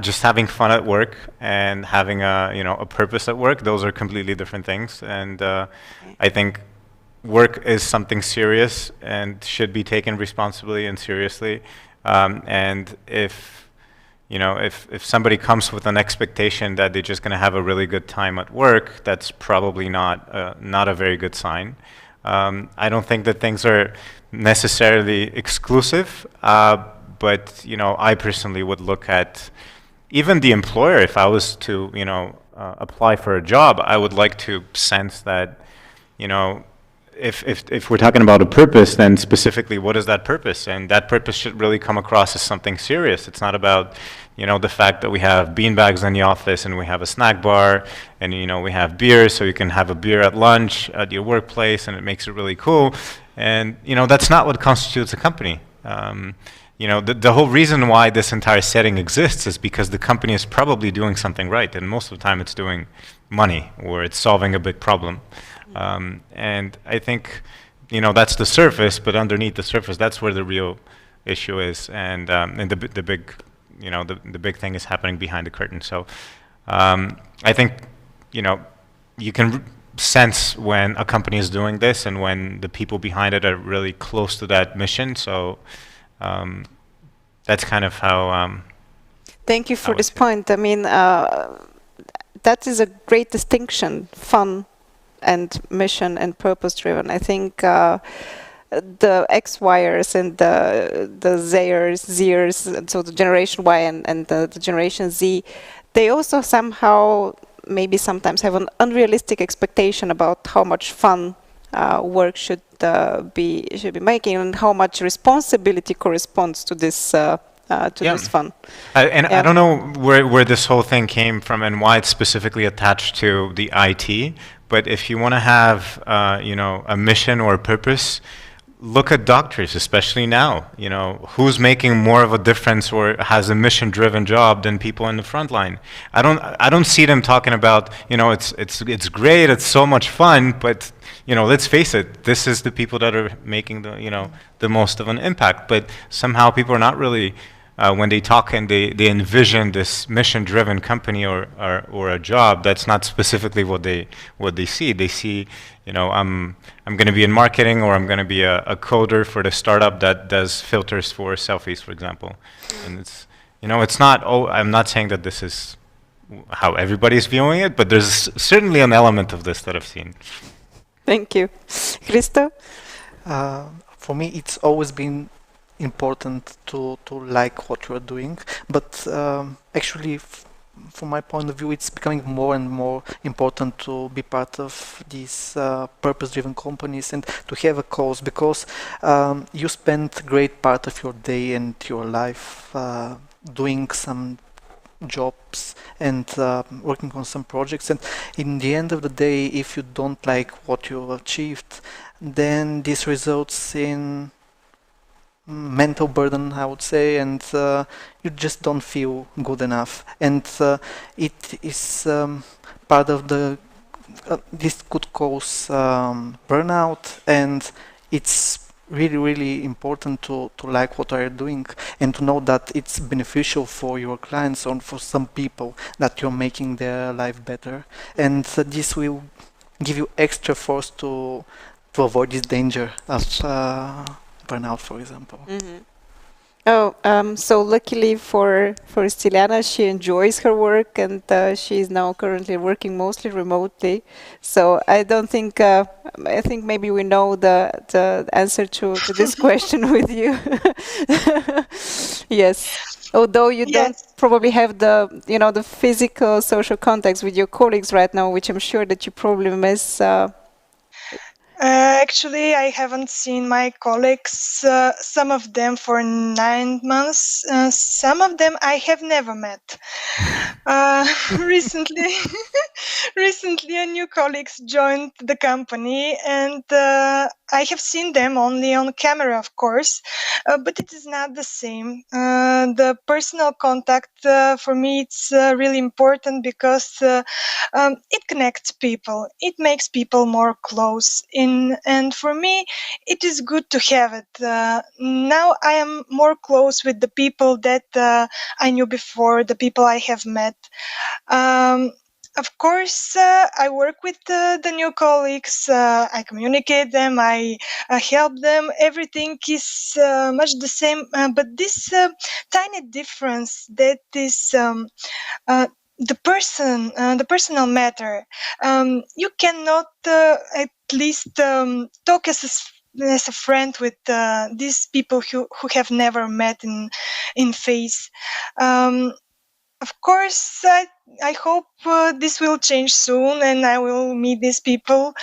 just having fun at work and having a purpose at work. Those are completely different things, and I think work is something serious and should be taken responsibly and seriously. And if somebody comes with an expectation that they're just going to have a really good time at work, that's probably not a very good sign. I don't think that things are necessarily exclusive, but I personally would look at even the employer. If I was to apply for a job, I would like to sense that if we're talking about a purpose, then specifically what is that purpose? And that purpose should really come across as something serious. It's not about the fact that we have beanbags in the office and we have a snack bar and we have beer, so you can have a beer at lunch at your workplace and it makes it really cool. And that's not what constitutes a company. The whole reason why this entire setting exists is because the company is probably doing something right, and most of the time it's doing money or it's solving a big problem. And I think that's the surface, but underneath the surface, that's where the real issue is, and the big the big thing is happening behind the curtain. So I think you can sense when a company is doing this and when the people behind it are really close to that mission. So that's kind of how. Thank you for this point. I mean, that is a great distinction: fun and mission and purpose driven. I think the X-Yers and the Zers, so the Generation Y and the Generation Z, they also somehow maybe sometimes have an unrealistic expectation about how much fun work should be making, and how much responsibility corresponds to this this fund. I don't know where this whole thing came from and why it's specifically attached to the IT, but if you want to have a mission or a purpose, look at doctors, especially now. Who's making more of a difference or has a mission-driven job than people in the front line? I don't see them talking about it's great, it's so much fun, but let's face it, this is the people that are making the most of an impact. But somehow people are not really when they talk and they envision this mission-driven company or a job. That's not specifically what they see. They see, I'm going to be in marketing, or I'm going to be a coder for the startup that does filters for selfies, for example. And it's not. I'm not saying that this is how everybody's viewing it, but there's certainly an element of this that I've seen. Thank you, Hristo. For me, it's always been important to like what you're doing, but actually from my point of view, it's becoming more and more important to be part of these purpose-driven companies and to have a cause, because you spend a great part of your day and your life doing some jobs and working on some projects, and in the end of the day, if you don't like what you've achieved, then this results in mental burden, I would say, and you just don't feel good enough. And it is part of this could cause burnout, and it's really, really important to like what you're doing and to know that it's beneficial for your clients or for some people, that you're making their life better. And this will give you extra force to avoid this danger of burnout, for example. So luckily for Stiliana, she enjoys her work, and she is now currently working mostly remotely. So I don't think, I think maybe we know the answer to this question with you. Yes. Although you don't probably have the physical social contacts with your colleagues right now, which I'm sure that you probably miss. Actually, I haven't seen my colleagues, some of them for 9 months, some of them I have never met. Recently, a new colleagues joined the company, and I have seen them only on camera, of course, but it is not the same. The personal contact for me, it's really important, because it connects people, it makes people more close and for me it is good to have it. Now I am more close with the people that I knew before, the people I have met. Of course, I work with the new colleagues, I communicate them, I help them, everything is much the same, but this tiny difference, that is the personal matter. You cannot at least talk as a friend with these people who have never met in face. Of course, I hope this will change soon and I will meet these people.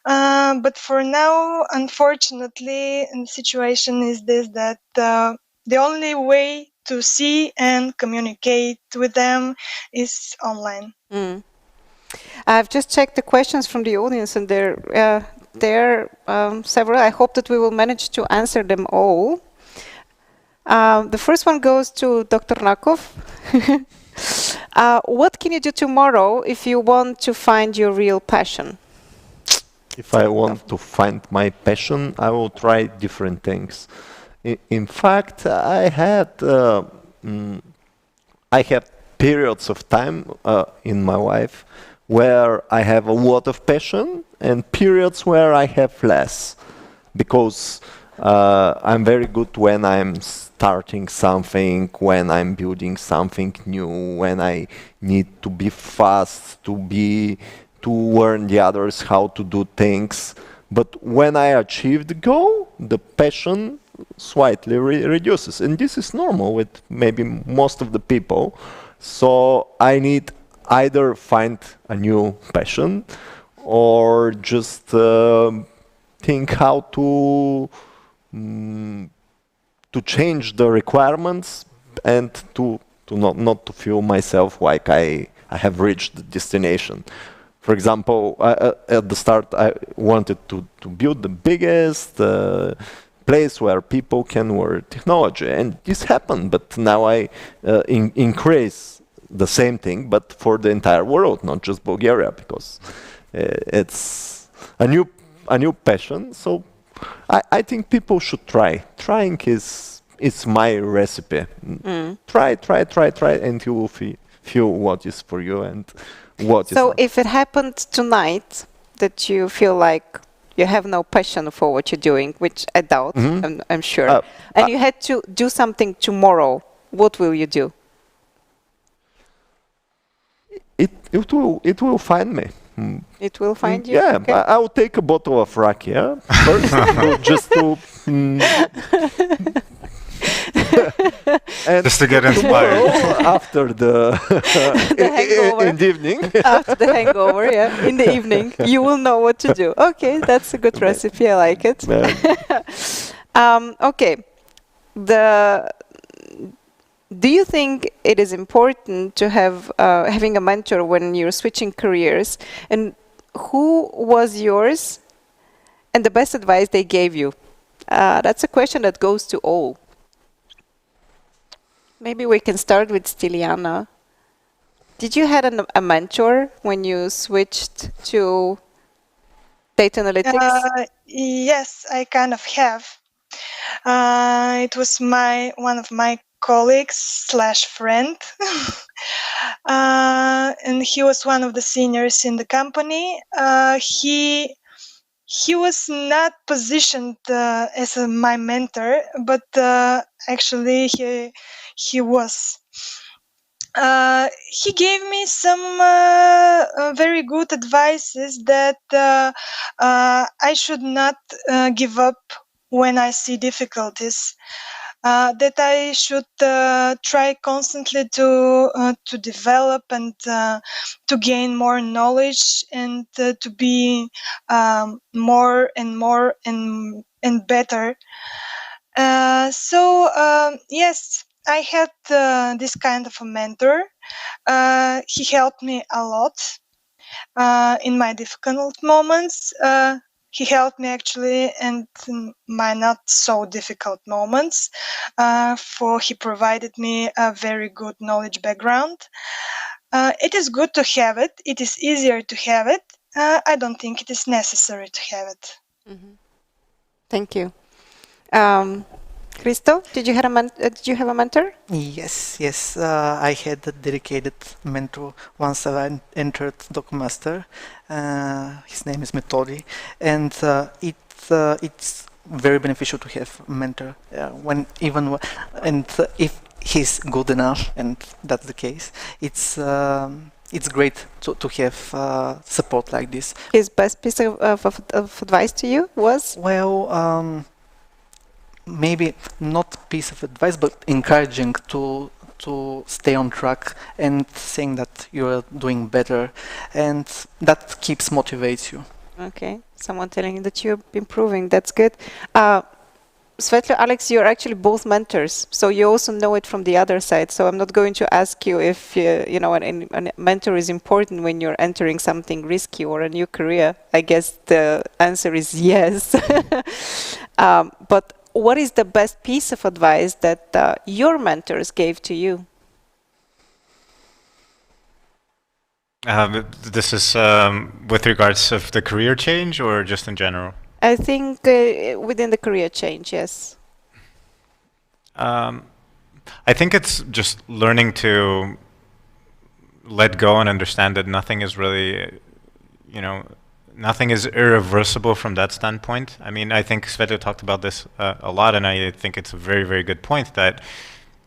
But for now, unfortunately, the situation is this, that the only way to see and communicate with them is online. I've just checked the questions from the audience, and there are several. I hope that we will manage to answer them all. The first one goes to Dr. Nakov. What can you do tomorrow if you want to find your real passion? If I want to find my passion, I will try different things. In fact, I had periods of time in my life where I have a lot of passion and periods where I have less, because I'm very good when I'm starting something, when I'm building something new, when I need to be fast, to learn the others how to do things. But when I achieve the goal, the passion slightly reduces, and this is normal with maybe most of the people. So I need either find a new passion or just think how to change the requirements and to not to feel myself like I have reached the destination. For example, at the start I wanted to build the biggest place where people can work technology, and this happened, but now I increase the same thing but for the entire world, not just Bulgaria, because it's a new passion. So I think people should try. Trying is my recipe. Try, and you will feel what is for you and what is So not. if it happened tonight that you feel like you have no passion for what you're doing, which I doubt, I'm sure, and you had to do something tomorrow, what will you do? It will find me. It will find you? Yeah, Okay. I will take a bottle of rakia first, just to and Just to get inspired. after the hangover. in the evening. After the hangover, yeah, in the evening, you will know what to do. Okay, that's a good recipe. I like it. Okay, do you think it is important to have having a mentor when you're switching careers? And who was yours and the best advice they gave you? That's a question that goes to all. Maybe we can start with Stiliana. Did you have a mentor when you switched to data analytics? Yes, I kind of have. It was one of my colleagues / friend, and he was one of the seniors in the company. He was not positioned as my mentor, but actually he was. He gave me some very good advices that I should not give up when I see difficulties. That I should try constantly to develop and to gain more knowledge and to be more and better. Yes, I had this kind of a mentor. He helped me a lot in my difficult moments. He helped me actually in my not so difficult moments, for he provided me a very good knowledge background. It is good to have it. It is easier to have it. I don't think it is necessary to have it. Thank you. Hristo, did you have a mentor? Yes. I had a dedicated mentor once I entered Documaster. His name is Metodi, and it's very beneficial to have a mentor if he's good enough, and that's the case. It's great to have support like this. His best piece of advice to you was? Well, maybe not piece of advice, but encouraging to stay on track and saying that you're doing better, and that keeps motivates you. Okay, someone telling you that you're improving. That's good. Svetla, Alex, you're actually both mentors, so you also know it from the other side. So I'm not going to ask you if a mentor is important when you're entering something risky or a new career. I guess the answer is yes. But what is the best piece of advice that your mentors gave to you? This is with regards of the career change or just in general? I think within the career change, yes. I think it's just learning to let go and understand that nothing is really, nothing is irreversible from that standpoint. I mean, I think Sveta talked about this a lot, and I think it's a very, very good point that,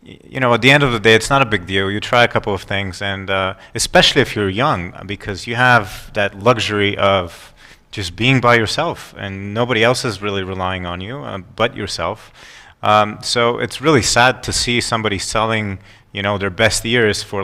at the end of the day, it's not a big deal. You try a couple of things, and especially if you're young, because you have that luxury of just being by yourself, and nobody else is really relying on you but yourself. So it's really sad to see somebody selling, their best years for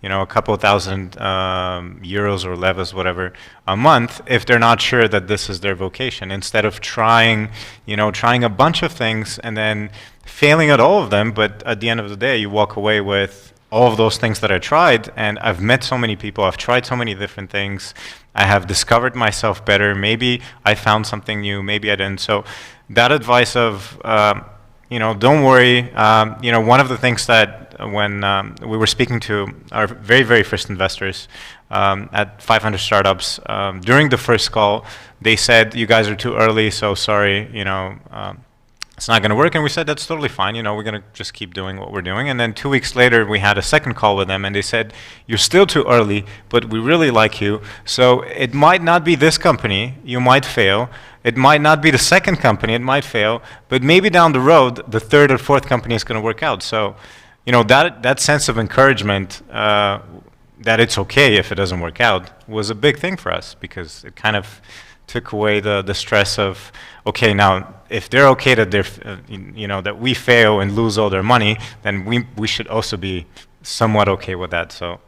a couple of thousand euros or levas, whatever, a month if they're not sure that this is their vocation, instead of trying a bunch of things and then failing at all of them, but at the end of the day you walk away with all of those things that I tried, and I've met so many people, I've tried so many different things, I have discovered myself better, maybe I found something new, maybe I didn't. So that advice of don't worry. One of the things that when we were speaking to our very, very first investors at 500 startups, during the first call, they said, you guys are too early, so sorry, it's not going to work. And we said, that's totally fine. We're going to just keep doing what we're doing. And then 2 weeks later, we had a second call with them, and they said, you're still too early, but we really like you. So it might not be this company. You might fail. It might not be the second company. It might fail. But maybe down the road, the third or fourth company is going to work out. So, that sense of encouragement, that it's okay if it doesn't work out, was a big thing for us, because it kind of took away the stress of, okay, now if they're okay that that we fail and lose all their money, then we should also be somewhat okay with that. So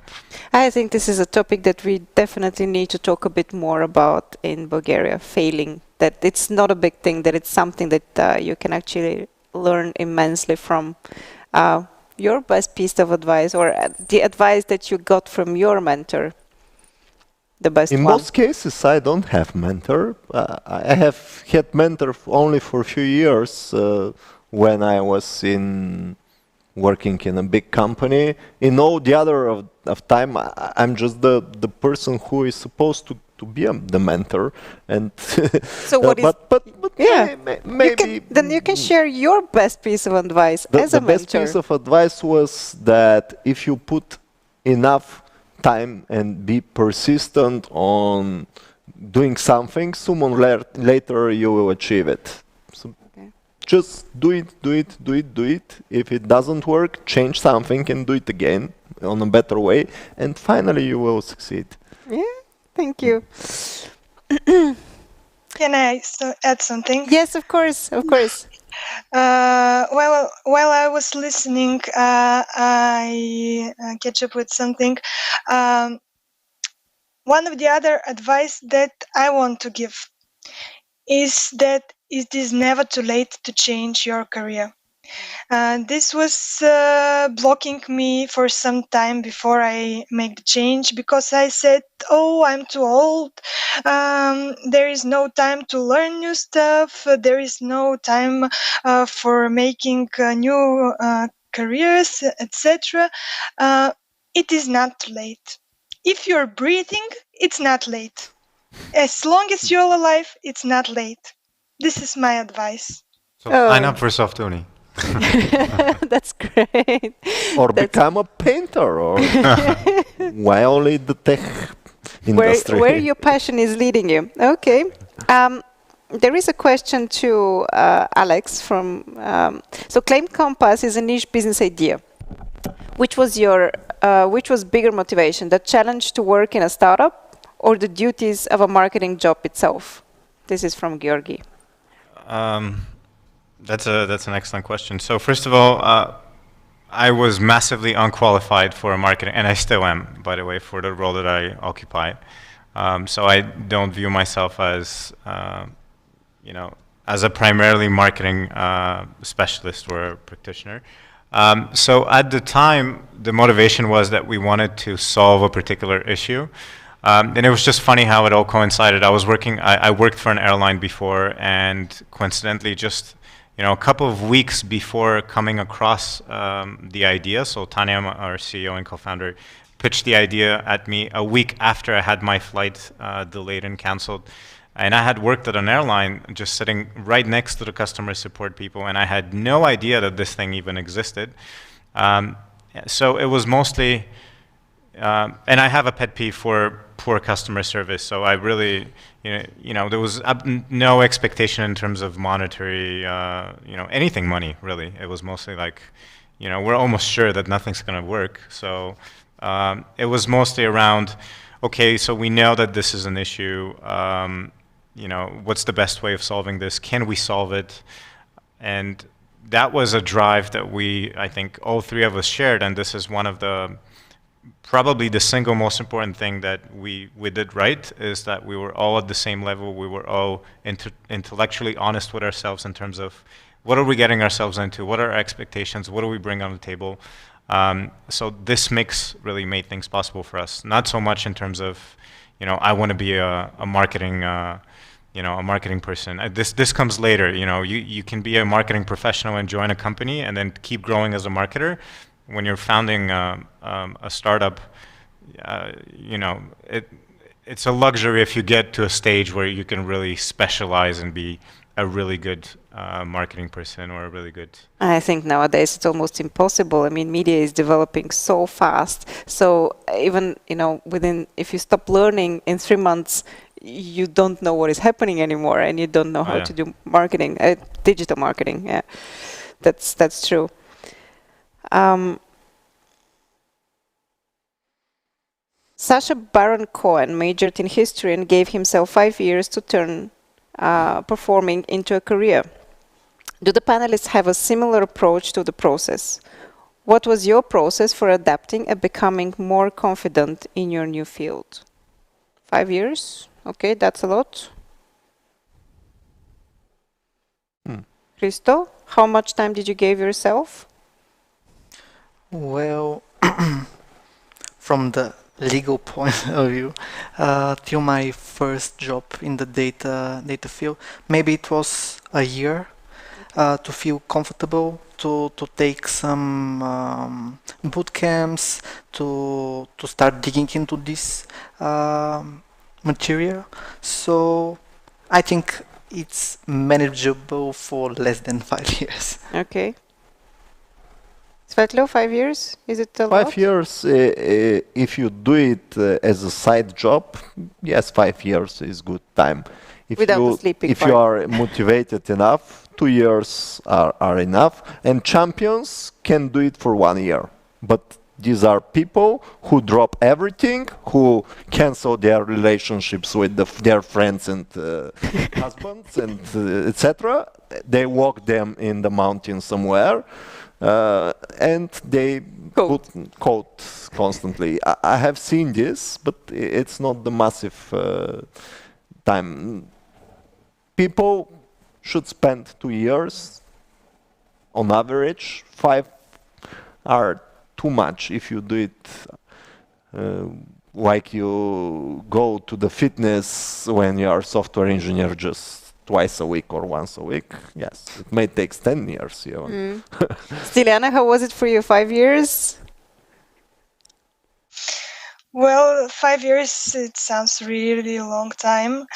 I think this is a topic that we definitely need to talk a bit more about in Bulgaria, failing, that it's not a big thing, that it's something that you can actually learn immensely from. Your best piece of advice, or the advice that you got from your mentor, the best In one? most cases, I don't have mentor. I have had mentor only for a few years when I was working in a big company. In all the other of time, I'm just the person who is supposed to be the mentor. And So what is? but Yeah, maybe then you can share your best piece of advice as a the best mentor. piece of advice was that if you put enough time and be persistent on doing something, sooner or later you will achieve it. So just do it. If it doesn't work, change something and do it again on a better way, and finally you will succeed. Yeah, thank you. Can I add something? Yes, of course, of course. Well, while I was listening, I catch up with something. One of the other advice that I want to give is that it is never too late to change your career. This was blocking me for some time before I make the change, because I said, oh, I'm too old. There is no time to learn new stuff. There is no time for making new careers, etc. It is not too late. If you're breathing, it's not late. As long as you're alive, it's not late. This is my advice. So sign up for Softuni. That's great. Or become a painter, or why only the tech industry? Where your passion is leading you. Okay. There is a question to Alex from. So Claim Compass is a niche business idea. Which was bigger motivation, the challenge to work in a startup or the duties of a marketing job itself? This is from Georgi. That's an excellent question. So first of all, I was massively unqualified for a marketing, and I still am, by the way, for the role that I occupy. So I don't view myself as, as a primarily marketing specialist or a practitioner. So at the time, the motivation was that we wanted to solve a particular issue. And it was just funny how it all coincided. I worked for an airline before, and coincidentally, just a couple of weeks before coming across the idea, so Tanya, our CEO and co-founder, pitched the idea at me a week after I had my flight delayed and canceled. And I had worked at an airline, just sitting right next to the customer support people, and I had no idea that this thing even existed. So it was mostly, and I have a pet peeve for poor customer service. So I really, there was no expectation in terms of monetary, anything money, really. It was mostly like, we're almost sure that nothing's going to work. So it was mostly around, okay, so we know that this is an issue. What's the best way of solving this? Can we solve it? And that was a drive that I think all three of us shared, and this is one of the probably the single most important thing that we did right is that we were all at the same level. We were all intellectually honest with ourselves in terms of what are we getting ourselves into, what are our expectations, what do we bring on the table. So this mix really made things possible for us. Not so much in terms of, I want to be a marketing, a marketing person. This comes later. You can be a marketing professional and join a company and then keep growing as a marketer. When you're founding a startup, it's a luxury if you get to a stage where you can really specialize and be a really good marketing person or a really good... I think nowadays it's almost impossible. I mean, media is developing so fast. So even, if you stop learning in 3 months, you don't know what is happening anymore and you don't know how to do marketing, digital marketing. Yeah, that's true. Sacha Baron Cohen majored in history and gave himself 5 years to turn performing into a career. Do the panelists have a similar approach to the process? What was your process for adapting and becoming more confident in your new field? 5 years? Okay, that's a lot. Hristo, how much time did you give yourself? Well, from the legal point of view, till my first job in the data field, maybe it was a year to feel comfortable, to take some boot camps, to start digging into this material. So I think it's manageable for less than 5 years. Okay. Svetlo, 5 years? Is it a lot? 5 years, if you do it as a side job, yes, 5 years is good time. Without the sleeping if part. you are motivated enough, 2 years are enough. And champions can do it for 1 year. But these are people who drop everything, who cancel their relationships with their friends and husbands and etc. They walk them in the mountain somewhere. And they put code constantly. I have seen this, but it's not the massive time. People should spend 2 years on average. 5 are too much if you do it like you go to the fitness when you are a software engineer just twice a week or once a week. Yes, it may take 10 years. Stiliana, how was it for you? 5 years? Well, 5 years, it sounds really a long time.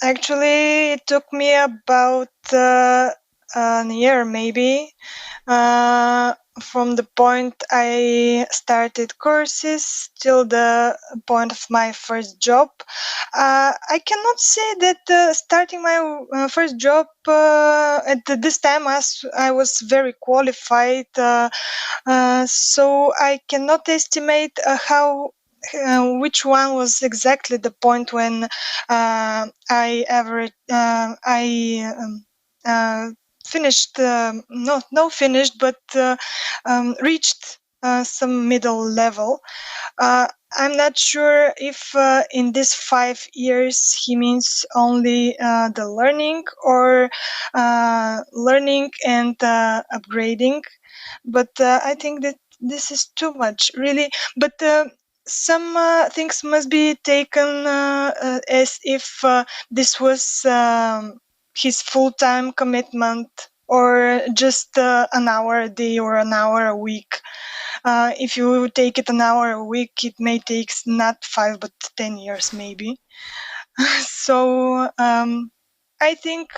Actually, it took me about a year, maybe, from the point I started courses till the point of my first job. I cannot say that starting my first job at this time I was very qualified, so I cannot estimate which one was exactly the point when I finished, not finished, but reached some middle level. I'm not sure if in these 5 years he means only the learning or learning and upgrading, but I think that this is too much, really. But some things must be taken as if this was his full-time commitment or just an hour a day or an hour a week. If you take it an hour a week, it may take not 5 but 10 years maybe. So I think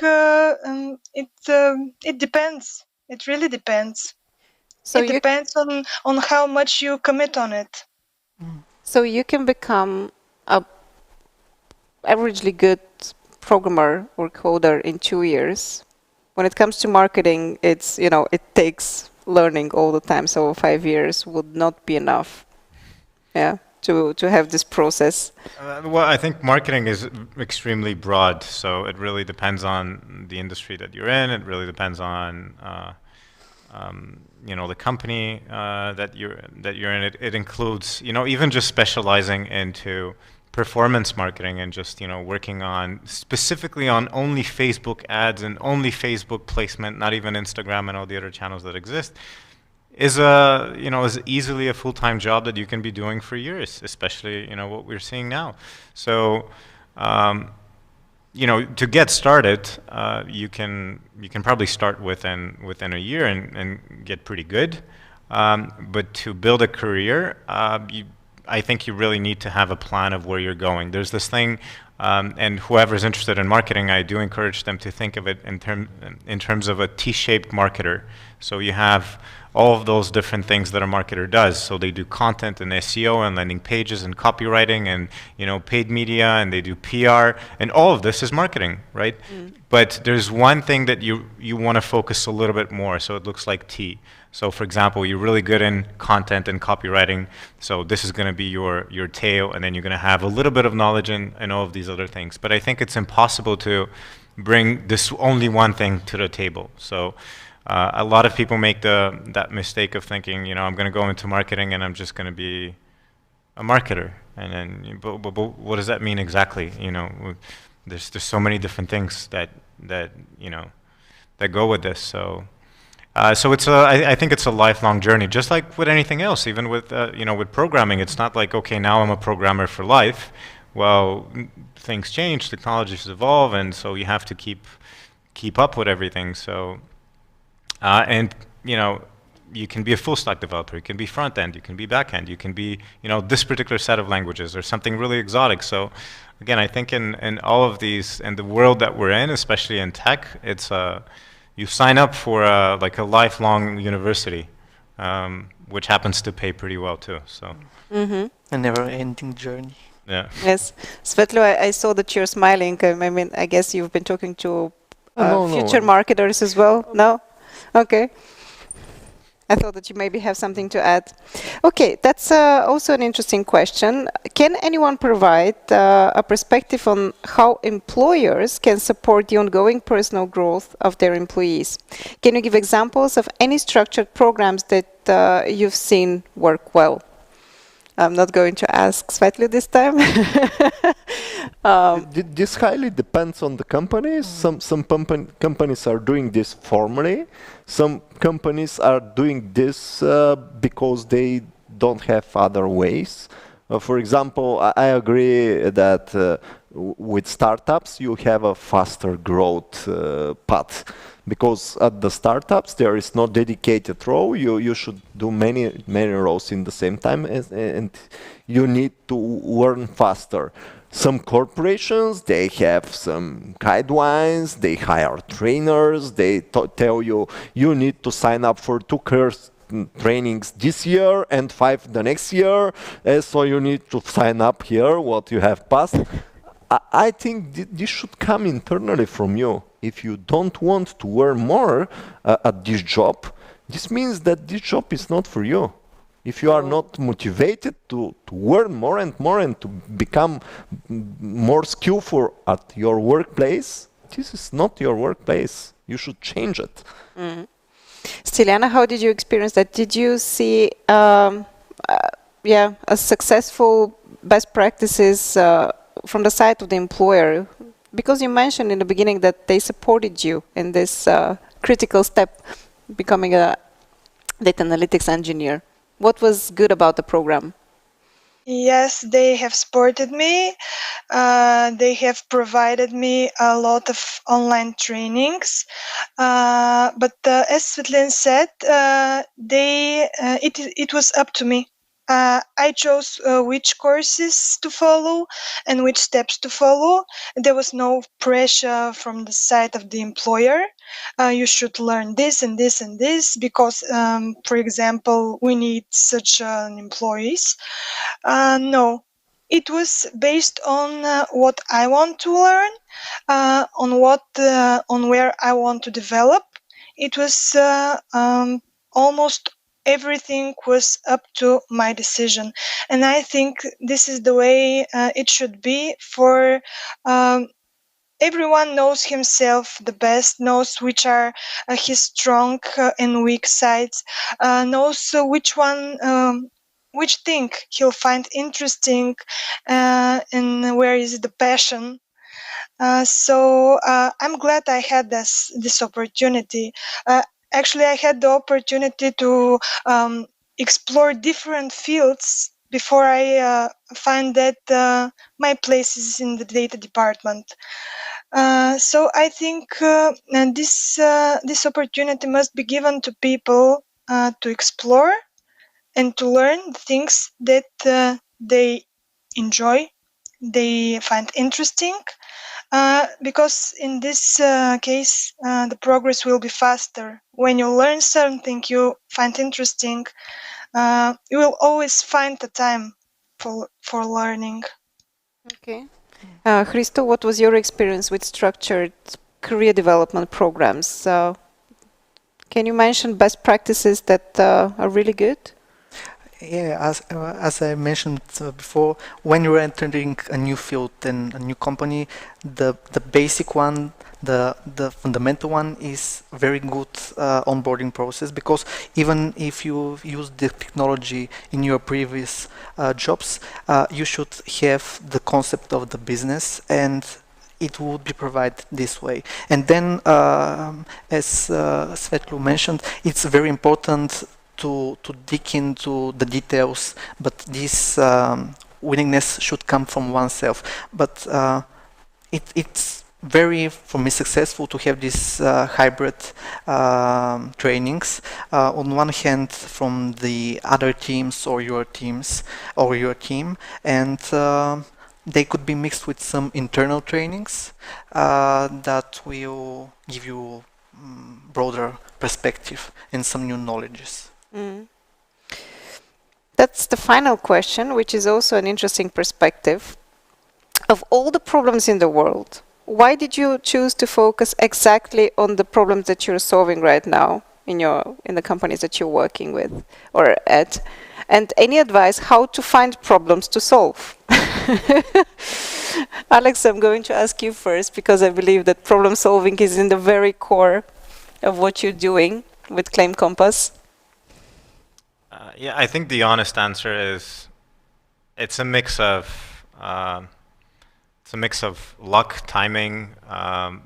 it depends. It really depends. So it depends on how much you commit on it. So you can become a averagely good programmer or coder in 2 years. When it comes to marketing, it's, it takes learning all the time. So 5 years would not be enough. Yeah. To have this process. Well, I think marketing is extremely broad. So it really depends on the industry that you're in. It really depends on the company that you're in. It includes, even just specializing into performance marketing and just, working on specifically on only Facebook ads and only Facebook placement, not even Instagram and all the other channels that exist, is is easily a full-time job that you can be doing for years, especially, what we're seeing now. So, to get started, you can probably start within a year and get pretty good. But to build a career, I think you really need to have a plan of where you're going. There's this thing, and whoever's interested in marketing, I do encourage them to think of it in terms of a T-shaped marketer. So you have all of those different things that a marketer does. So they do content and SEO and landing pages and copywriting and paid media, and they do PR, and all of this is marketing, right? But there's one thing that you want to focus a little bit more, so it looks like T. So for example, you're really good in content and copywriting, so this is going to be your tail, and then you're going to have a little bit of knowledge in all of these other things. But I think it's impossible to bring this only one thing to the table. So a lot of people make that mistake of thinking, I'm going to go into marketing and I'm just going to be a marketer. And then, but what does that mean exactly? There's so many different things that go with this. So it's I think it's a lifelong journey, just like with anything else. Even with with programming, it's not like, okay, now I'm a programmer for life. Well, things change, technologies evolve, and so you have to keep up with everything. So. And you can be a full stack developer, you can be front end, you can be back end, you can be this particular set of languages or something really exotic. So again, I think in all of these, in the world that we're in, especially in tech, it's you sign up for like a lifelong university, which happens to pay pretty well too. So A never-ending journey. yeah. Yes. Svetlo, I saw that you're smiling. I mean, I guess you've been talking to future marketers as well. No? Okay. I thought that you maybe have something to add. Okay, that's also an interesting question. Can anyone provide a perspective on how employers can support the ongoing personal growth of their employees? Can you give examples of any structured programs that you've seen work well? I'm not going to ask Svetli this time. This highly depends on the companies. Some companies are doing this formally. Some companies are doing this because they don't have other ways. For example, I agree that with startups you have a faster growth path, because at the startups there is no dedicated role. You should do many roles in the same time, and you need to learn faster. Some corporations, they have some guidelines, they hire trainers, they tell you need to sign up for 2 course trainings this year and 5 the next year, so you need to sign up here what you have passed. I think this should come internally from you. If you don't want to learn more at this job, this means that this job is not for you. If you are not motivated to learn more and more and to become more skillful at your workplace, this is not your workplace. You should change it. Stiliana, how did you experience that? Did you see a successful best practices from the side of the employer? Because you mentioned in the beginning that they supported you in this critical step, becoming a data analytics engineer. What was good about the program? Yes, they have supported me. They have provided me a lot of online trainings. But as Svetlana said, it was up to me. I chose which courses to follow and which steps to follow. There was no pressure from the side of the employer. You should learn this and this and this because, for example, we need such employees. No, it was based on what I want to learn, on where I want to develop. It was almost everything was up to my decision, and I think this is the way it should be for everyone knows himself the best, knows which are his strong and weak sides, knows which thing he'll find interesting, and where is the passion. So I'm glad I had this opportunity. Actually, I had the opportunity to explore different fields before I find that my place is in the data department. So I think and this opportunity must be given to people to explore and to learn things that they enjoy, they find interesting, because in this case, the progress will be faster. When you learn something you find interesting, you will always find the time for learning. Okay. Hristo, what was your experience with structured career development programs? Can you mention best practices that are really good? Yeah, as I mentioned before, when you're entering a new field and a new company, the basic one, the fundamental one is very good onboarding process, because even if you use the technology in your previous jobs, you should have the concept of the business, and it would be provided this way. And then, as Svetlu mentioned, it's very important to dig into the details, but this willingness should come from oneself. But it's very, for me, successful to have these hybrid trainings. On one hand, from the other teams or your teams or your team, and they could be mixed with some internal trainings that will give you broader perspective and some new knowledges. That's the final question, which is also an interesting perspective. Of all the problems in the world, why did you choose to focus exactly on the problems that you're solving right now in the companies that you're working with or at? And any advice how to find problems to solve? Alex, I'm going to ask you first, because I believe that problem solving is in the very core of what you're doing with Claim Compass. Yeah, I think the honest answer is it's a mix of luck, timing,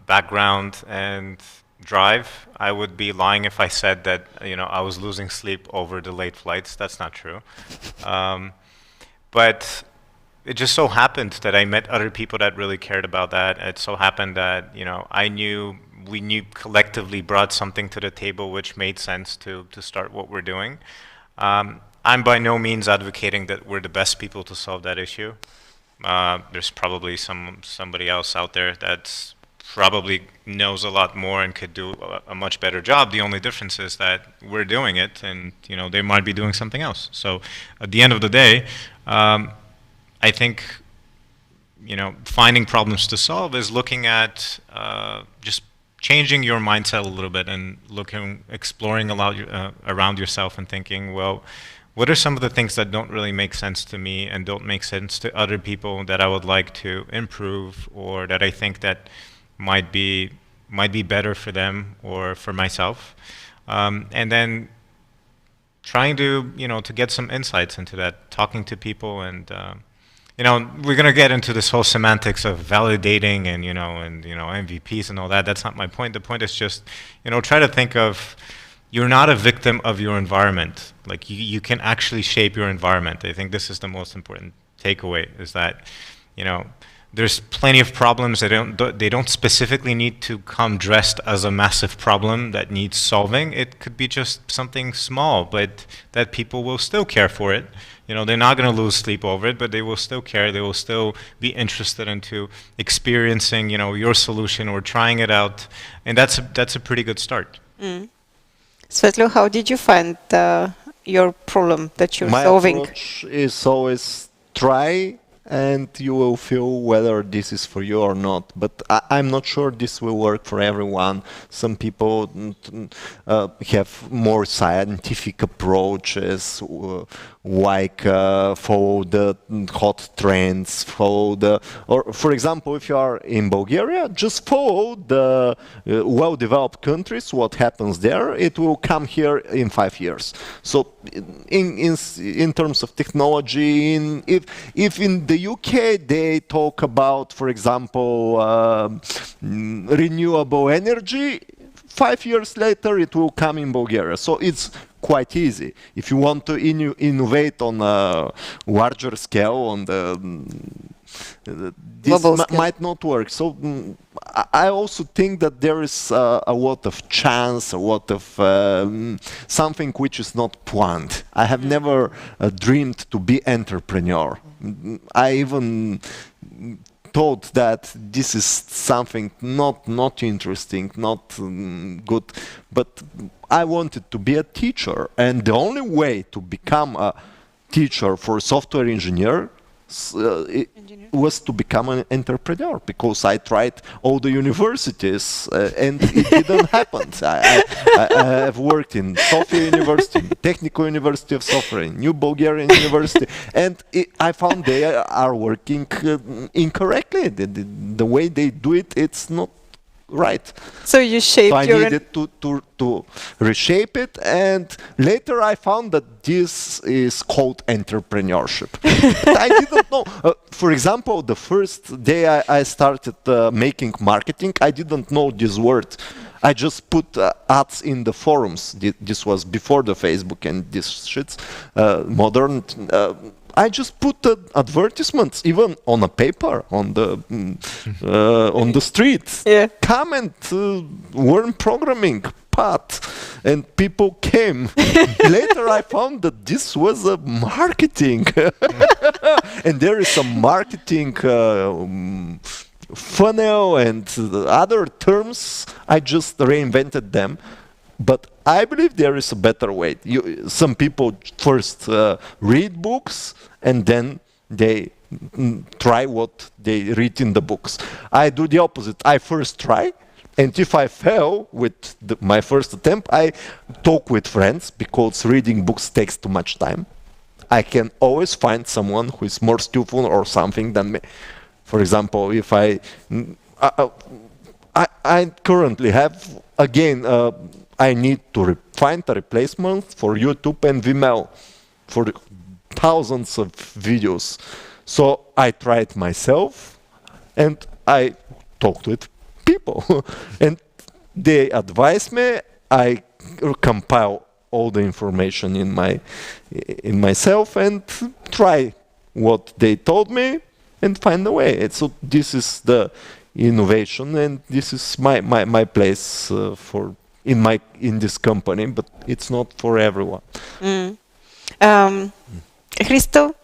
background, and drive. I would be lying if I said that I was losing sleep over the late flights. That's not true. But it just so happened that I met other people that really cared about that. It so happened that we knew collectively brought something to the table which made sense to start what we're doing. I'm by no means advocating that we're the best people to solve that issue. There's probably somebody else out there that probably knows a lot more and could do a much better job. The only difference is that we're doing it, and they might be doing something else. So at the end of the day, I think finding problems to solve is looking at just changing your mindset a little bit and exploring around yourself and thinking, well, what are some of the things that don't really make sense to me and don't make sense to other people that I would like to improve, or that I think that might be better for them or for myself, and then trying to to get some insights into that, talking to people, and we're gonna get into this whole semantics of validating and MVPs and all that. That's not my point. The point is just try to think of, you're not a victim of your environment. Like you can actually shape your environment. I think this is the most important takeaway, is that there's plenty of problems that they don't specifically need to come dressed as a massive problem that needs solving. It could be just something small, but that people will still care for it. They're not going to lose sleep over it, but they will still care. They will still be interested into experiencing, your solution or trying it out, and that's a pretty good start. Svetlo, how did you find your problem that you're solving? My approach is always try and you will feel whether this is for you or not. But I'm not sure this will work for everyone. Some people have more scientific approaches, like follow the hot trends, or for example, if you are in Bulgaria, just follow the well-developed countries, what happens there, it will come here in 5 years. So in terms of technology, if in the UK they talk about, for example, renewable energy, 5 years later it will come in Bulgaria. So it's quite easy. If you want to innovate on a larger scale, on the this might not work. So I also think that there is a lot of chance, a lot of something which is not planned. I have never dreamed to be entrepreneur. I even thought that this is something not interesting, not good, but I wanted to be a teacher, and the only way to become a teacher for a software engineer was to become an entrepreneur, because I tried all the universities and it didn't happen. I have worked in Sofia University, Technical University of Software, in New Bulgarian University, and I found they are working incorrectly. The way they do it, it's not right. So you shaped I needed to reshape it, and later I found that this is called entrepreneurship. I didn't know. For example, the first day I started making marketing, I didn't know this word. I just put ads in the forums. This was before the Facebook and this shit's modern. I just put advertisements, even on a paper, on the street. Yeah. Come and learn programming, path, and people came. Later, I found that this was a marketing, and there is a marketing funnel and other terms. I just reinvented them. But I believe there is a better way. Some people first read books and then they try what they read in the books. I do the opposite. I first try, and if I fail with my first attempt, I talk with friends, because reading books takes too much time. I can always find someone who is more skillful or something than me. For example, if I currently have, again, I need to find a replacement for YouTube and Vimeo for thousands of videos. So I tried myself, and I talked with people, and they advise me. I compile all the information in myself and try what they told me and find a way. So this is the innovation, and this is my place in this company, but it's not for everyone. Hristo,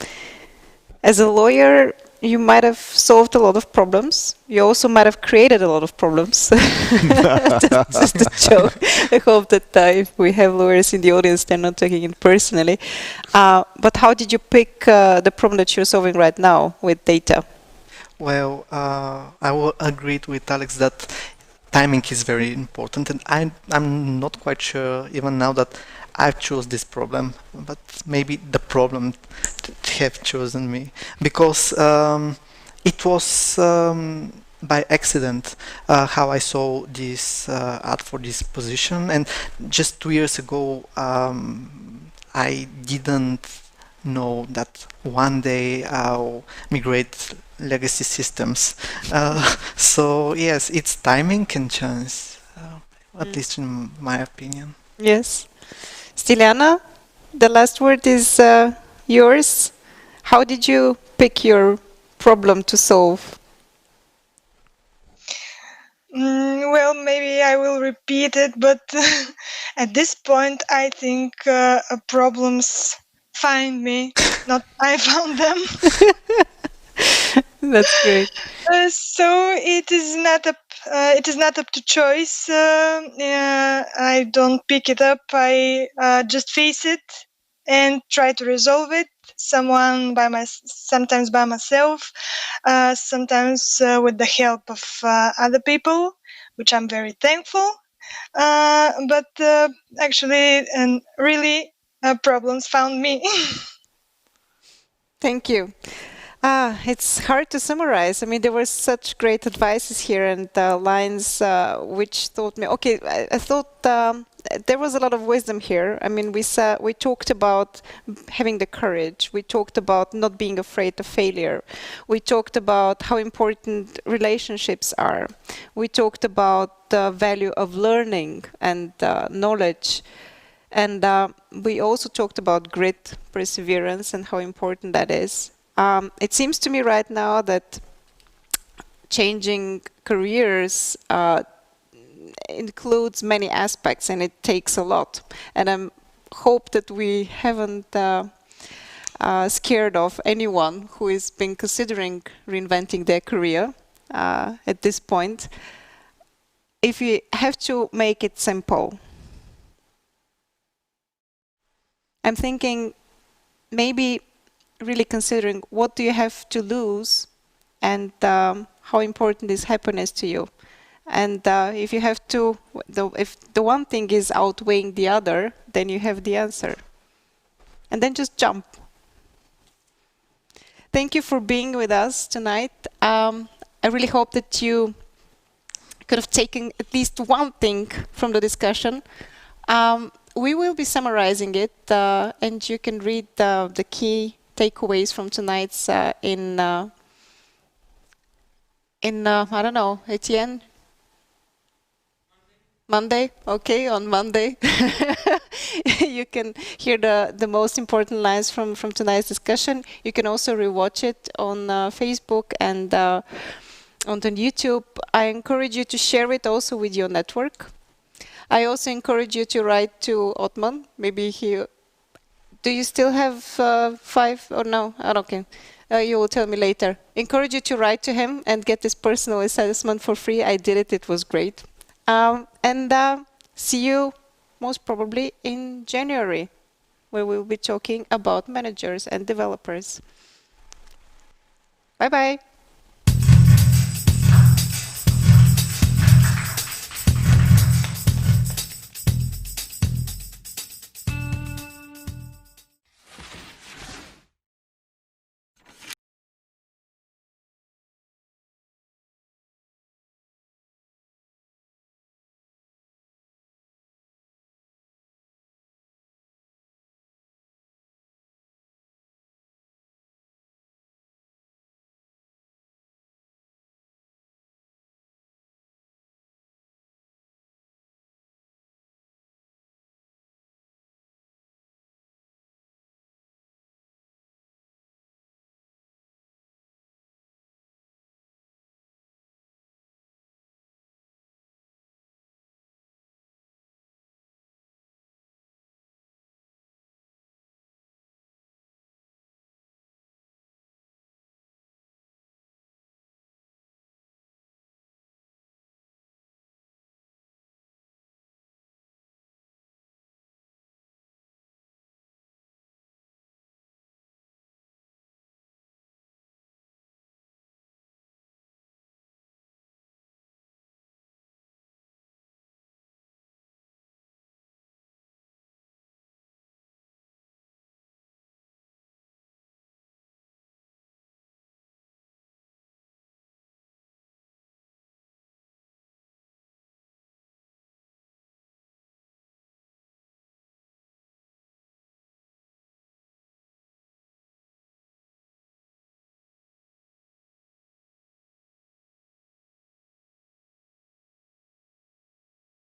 as a lawyer, you might have solved a lot of problems. You also might have created a lot of problems. Just a joke. I hope that if we have lawyers in the audience, they're not taking it personally. But how did you pick the problem that you're solving right now with data? Well, I will agree with Alex that timing is very important, and I'm not quite sure even now that I've chosen this problem, but maybe the problem have chosen me, because it was by accident how I saw this ad for this position, and just 2 years ago I didn't know that one day I'll migrate legacy systems. So yes, it's timing and chance, at least in my opinion. Yes. Stiliana, the last word is yours. How did you pick your problem to solve? Well, maybe I will repeat it, but at this point, I think problems find me, not I found them. That's great. So it is not up to choice. I don't pick it up. I just face it and try to resolve it. someone sometimes by myself, sometimes with the help of other people, which I'm very thankful. But actually, and really, problems found me. Thank you. It's hard to summarize. I mean, there were such great advices here and lines which taught me. Okay, I thought there was a lot of wisdom here. I mean, we talked about having the courage. We talked about not being afraid of failure. We talked about how important relationships are. We talked about the value of learning and knowledge. And we also talked about grit, perseverance, and how important that is. It seems to me right now that changing careers includes many aspects, and it takes a lot. And I hope that we haven't scared off anyone who has been considering reinventing their career at this point. If you have to make it simple, I'm thinking maybe really considering what do you have to lose and how important is happiness to you. And if you have to, if the one thing is outweighing the other, then you have the answer. And then just jump. Thank you for being with us tonight. I really hope that you could have taken at least one thing from the discussion. We will be summarizing it, and you can read the key takeaways from tonight's in I don't know, Etienne? Monday? Okay, on Monday. You can hear the most important lines from tonight's discussion. You can also rewatch it on Facebook and on YouTube. I encourage you to share it also with your network. I also encourage you to write to Otman. Maybe he... Do you still have 5 or no? I don't care. You will tell me later. Encourage you to write to him and get this personal assessment for free. I did it. It was great. And see you most probably in January, where we'll be talking about managers and developers. Bye-bye.